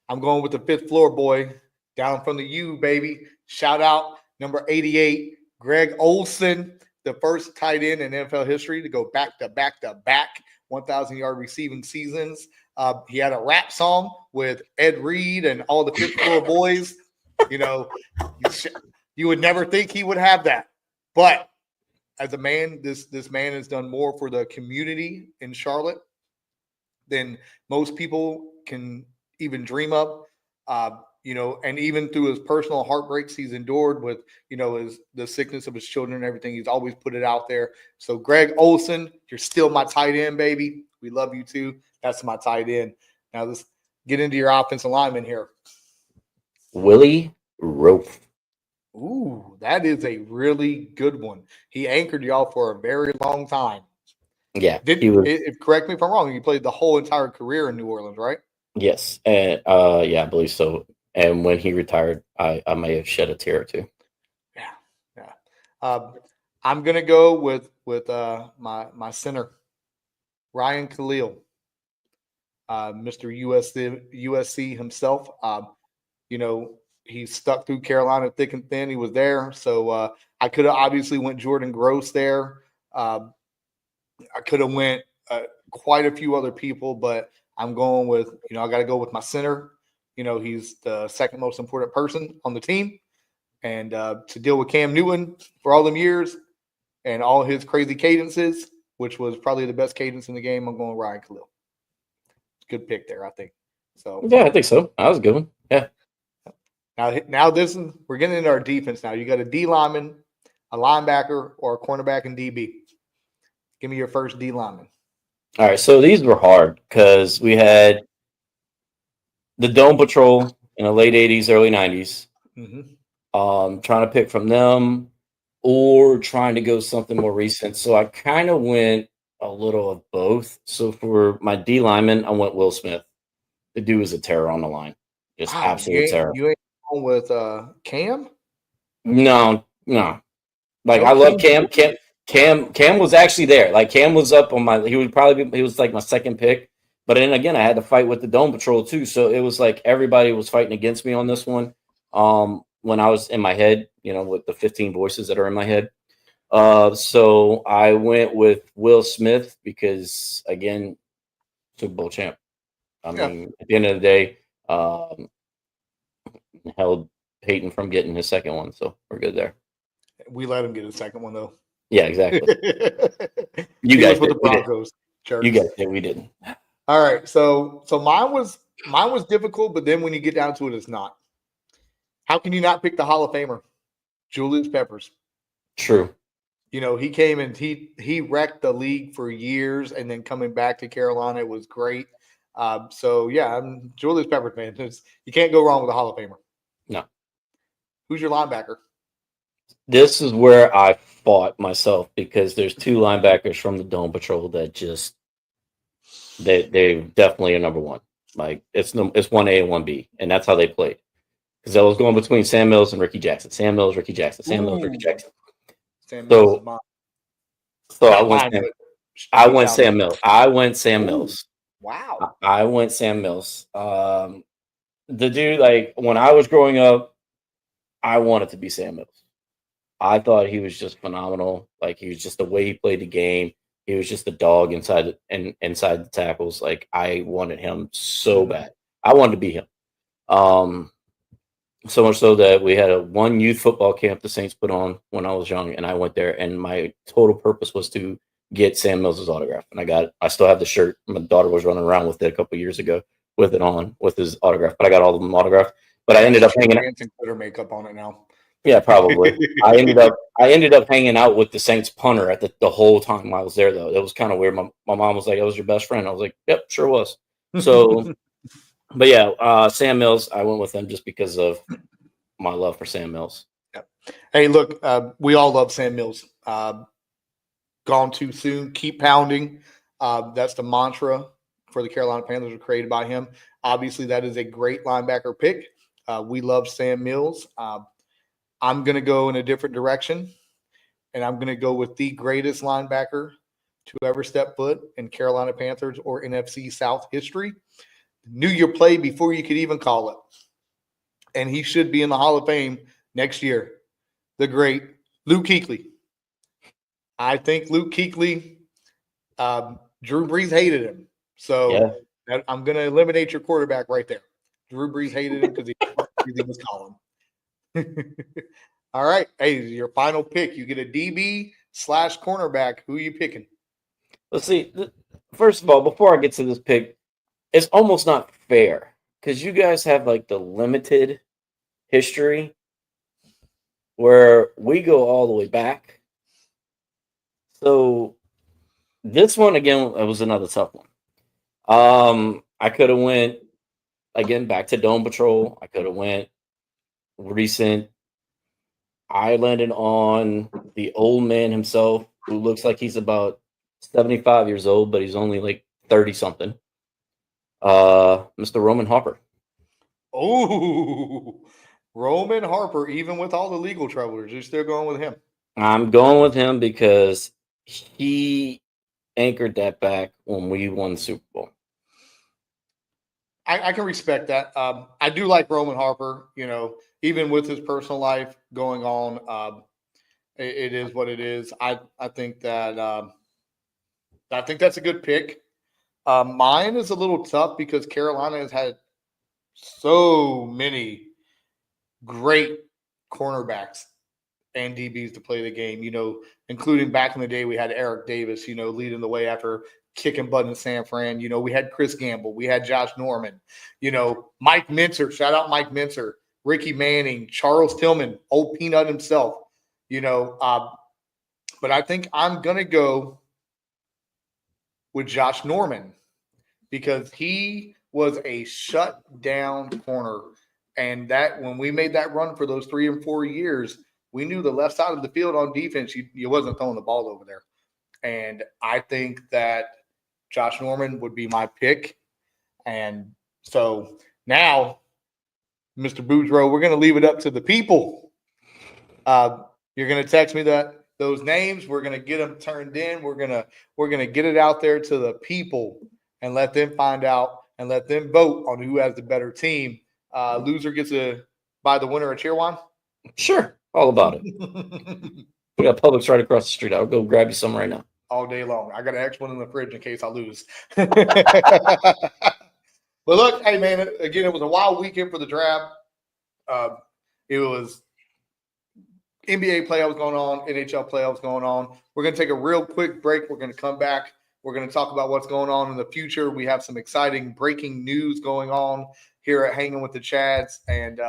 I'm going with the 5th floor boy down from the U, baby. Shout out number 88, Greg Olsen, the first tight end in NFL history to go back to back 1,000-yard receiving seasons. He had a rap song with Ed Reed and all the 5th floor boys. You would never think he would have that, but as a man, this man has done more for the community in Charlotte than most people can even dream of. And even through his personal heartbreaks he's endured with, the sickness of his children and everything, he's always put it out there. So Greg Olsen, you're still my tight end, baby. We love you too. That's my tight end. Now let's get into your offensive lineman here. Willie Rope. Ooh, that is a really good one. He anchored y'all for a very long time. Yeah. Correct me if I'm wrong. He played the whole entire career in New Orleans, right? Yes. And yeah, I believe so. And when he retired, I may have shed a tear or two. Yeah. I'm gonna go with my center, Ryan Khalil, Mr. USC himself. He stuck through Carolina thick and thin. He was there. So I could have obviously went Jordan Gross there. I could have went quite a few other people, but I'm going with, I got to go with my center. He's the second most important person on the team. And to deal with Cam Newton for all them years and all his crazy cadences, which was probably the best cadence in the game, I'm going Ryan Khalil. Good pick there, I think. So yeah, I think so. That was a good one. Yeah. Now we're getting into our defense now. You got a D lineman, a linebacker, or a cornerback and DB. Give me your first D lineman. All right, so these were hard because we had the Dome Patrol in the late 80s, early 90s. Mm-hmm. Trying to pick from them or trying to go something more recent. So I kind of went a little of both. So for my D lineman, I went Will Smith. The dude was a terror on the line. Just absolute terror. You ain't going with Cam? No. Like, I love Cam. Cam was actually there. Like, Cam was up on he was like my second pick. But then again, I had to fight with the Dome Patrol too. So it was like everybody was fighting against me on this one. When I was in my head, with the 15 voices that are in my head. So I went with Will Smith because, again, Super Bowl champ. I Yeah, mean, at the end of the day, um, held Peyton from getting his second one, so we're good there. we let him get a second one though. Yeah, exactly. You He guys was with did. the We did. Broncos. You Jerks. guys did. We didn't. All right, so mine was difficult, but then when you get down to it, it's not. How can you not pick the Hall of Famer, Julius Peppers? True. You know, he came and he wrecked the league for years, and then coming back to Carolina, it was great. So yeah, I'm Julius Peppers, man. You can't go wrong with a Hall of Famer. No. Who's your linebacker? This is where I fought myself because there's two linebackers from the Dome Patrol that just they definitely are number one. Like it's 1A and 1B, and that's how they played. Because I was going between Sam Mills and Ricky Jackson. Sam Mills, Ricky Jackson. Sam Mills, Ricky Ooh, Jackson. Sam Mills is So mine. so Not mine, but I speaks went out. Sam Mills. I went Sam Ooh, Mills. wow. I went Sam Mills. The dude, like when I was growing up, I wanted to be Sam Mills. I thought he was just phenomenal. Like he was just the way he played the game. He was just a dog inside the tackles. Like I wanted him so bad. I wanted to be him. Um, so much so that we had one youth football camp the Saints put on when I was young, and I went there. And my total purpose was to get Sam Mills' autograph, and I got it. I still have the shirt. My daughter was running around with it a couple years ago with it on with his autograph, but I got all of them autographed. But I ended up hanging out. Dancing glitter makeup on it now. Yeah, probably. I ended up hanging out with the Saints punter at the whole time I was there though. It was kind of weird. My mom was like, "That was your best friend." I was like, "Yep, sure was." So, but yeah, Sam Mills, I went with him just because of my love for Sam Mills. Hey, look, we all love Sam Mills. Gone too soon. Keep pounding. That's the mantra for the Carolina Panthers were created by him. Obviously, that is a great linebacker pick. We love Sam Mills. I'm going to go in a different direction, and I'm going to go with the greatest linebacker to ever step foot in Carolina Panthers or NFC South history. Knew your play before you could even call it. And he should be in the Hall of Fame next year. The great Luke Kuechly. I think Luke Kuechly, Drew Brees hated him. So I'm going to eliminate your quarterback right there. Drew Brees hated him because he was calling. All right. Hey, your final pick. You get a DB/cornerback. Who are you picking? Let's see. First of all, before I get to this pick, it's almost not fair because you guys have like the limited history where we go all the way back. So this one again, it was another tough one. I could have went again back to Dome Patrol. I could have went recent. I landed on the old man himself, who looks like he's about 75 years old, but he's only like 30 something. Mr. Roman Harper. Oh, Roman Harper, even with all the legal troubles, you're still going with him. I'm going with him because he anchored that back when we won the Super Bowl. I can respect that. I do like Roman Harper, even with his personal life going on. It is what it is. I think that I think that's a good pick. Mine is a little tough because Carolina has had so many great cornerbacks and DBs to play the game, including back in the day, we had Eric Davis, leading the way after kicking butt in San Fran. We had Chris Gamble, we had Josh Norman, Mike Mincer, shout out Mike Mincer, Ricky Manning, Charles Tillman, old Peanut himself, but I think I'm going to go with Josh Norman because he was a shutdown corner. And that when we made that run for those 3 and 4 years, we knew the left side of the field on defense, you wasn't throwing the ball over there. And I think that Josh Norman would be my pick. And so now, Mr. Boudreaux, we're going to leave it up to the people. You're going to text me those names. We're going to get them turned in. We're going to get it out there to the people and let them find out and let them vote on who has the better team. Loser gets to buy the winner a cheer wine. Sure, all about it. We got Publix right across the street. I'll go grab you some right now. All day long. I got an extra one in the fridge in case I lose. But look, hey man, again, it was a wild weekend for the draft. It was NBA playoffs going on, NHL playoffs going on. We're going to take a real quick break. We're going to come back. We're going to talk about what's going on in the future. We have some exciting breaking news going on here at Hanging with the Chads. And,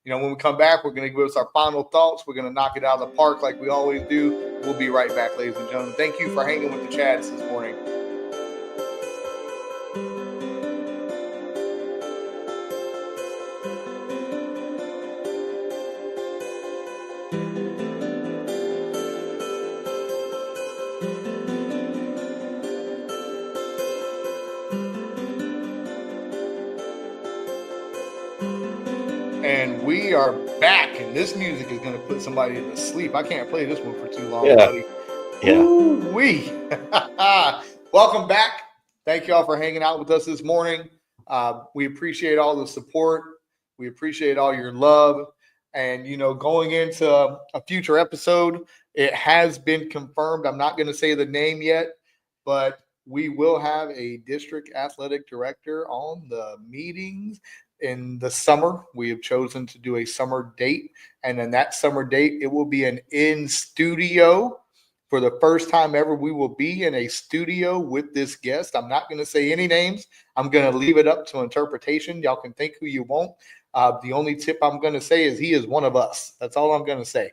when we come back, we're going to give us our final thoughts. We're going to knock it out of the park like we always do. We'll be right back, ladies and gentlemen. Thank you for hanging with the Chads this morning. And we are back, and this music is going to put somebody to sleep. I can't play this one for too long, buddy. Yeah. Ooh-wee. Welcome back. Thank you all for hanging out with us this morning. We appreciate all the support. We appreciate all your love. And, going into a future episode, it has been confirmed. I'm not going to say the name yet, but we will have a district athletic director on the meetings in the summer. We have chosen to do a summer date. And then that summer date, it will be an in-studio. For the first time ever, we will be in a studio with this guest. I'm not going to say any names. I'm going to leave it up to interpretation. Y'all can think who you want. The only tip I'm going to say is he is one of us. That's all I'm going to say.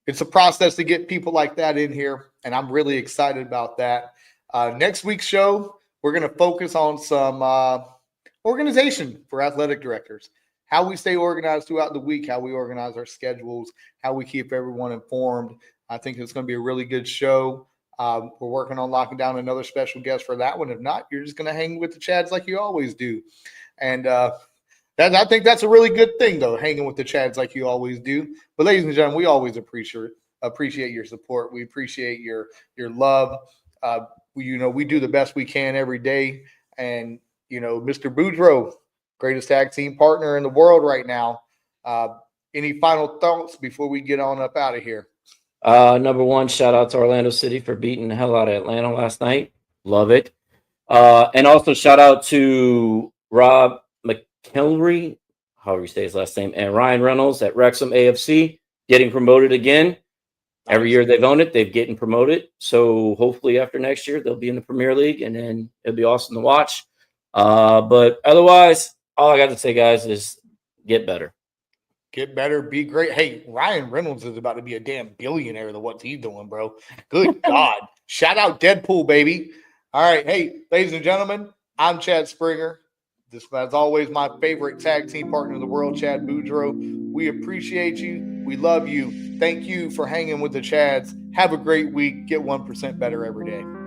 It's a process to get people like that in here, and I'm really excited about that. Next week's show, we're going to focus on some organization for athletic directors, how we stay organized throughout the week, how we organize our schedules, how we keep everyone informed. I think it's going to be a really good show. We're working on locking down another special guest for that one. If not, you're just going to hang with the Chads like you always do. And I think that's a really good thing, though, hanging with the Chads like you always do. But ladies and gentlemen, we always appreciate your support. We appreciate your love. We do the best we can every day. And, Mr. Boudreaux, greatest tag team partner in the world right now. Any final thoughts before we get on up out of here? Number one, shout out to Orlando City for beating the hell out of Atlanta last night. Love it. And also shout out to Rob McKelry, however you say his last name, and Ryan Reynolds at Wrexham AFC, getting promoted again. Every year they've owned it, they've getting promoted. So hopefully after next year, they'll be in the Premier League, and then it'll be awesome to watch. But otherwise, all I got to say, guys, is get better. Get better, be great. Hey, Ryan Reynolds is about to be a damn billionaire. What's he doing, bro? Good God. Shout out Deadpool, baby. All right. Hey, ladies and gentlemen, I'm Chad Springer. This, as always, my favorite tag team partner in the world, Chad Boudreaux. We appreciate you. We love you. Thank you for hanging with the Chads. Have a great week. Get 1% better every day.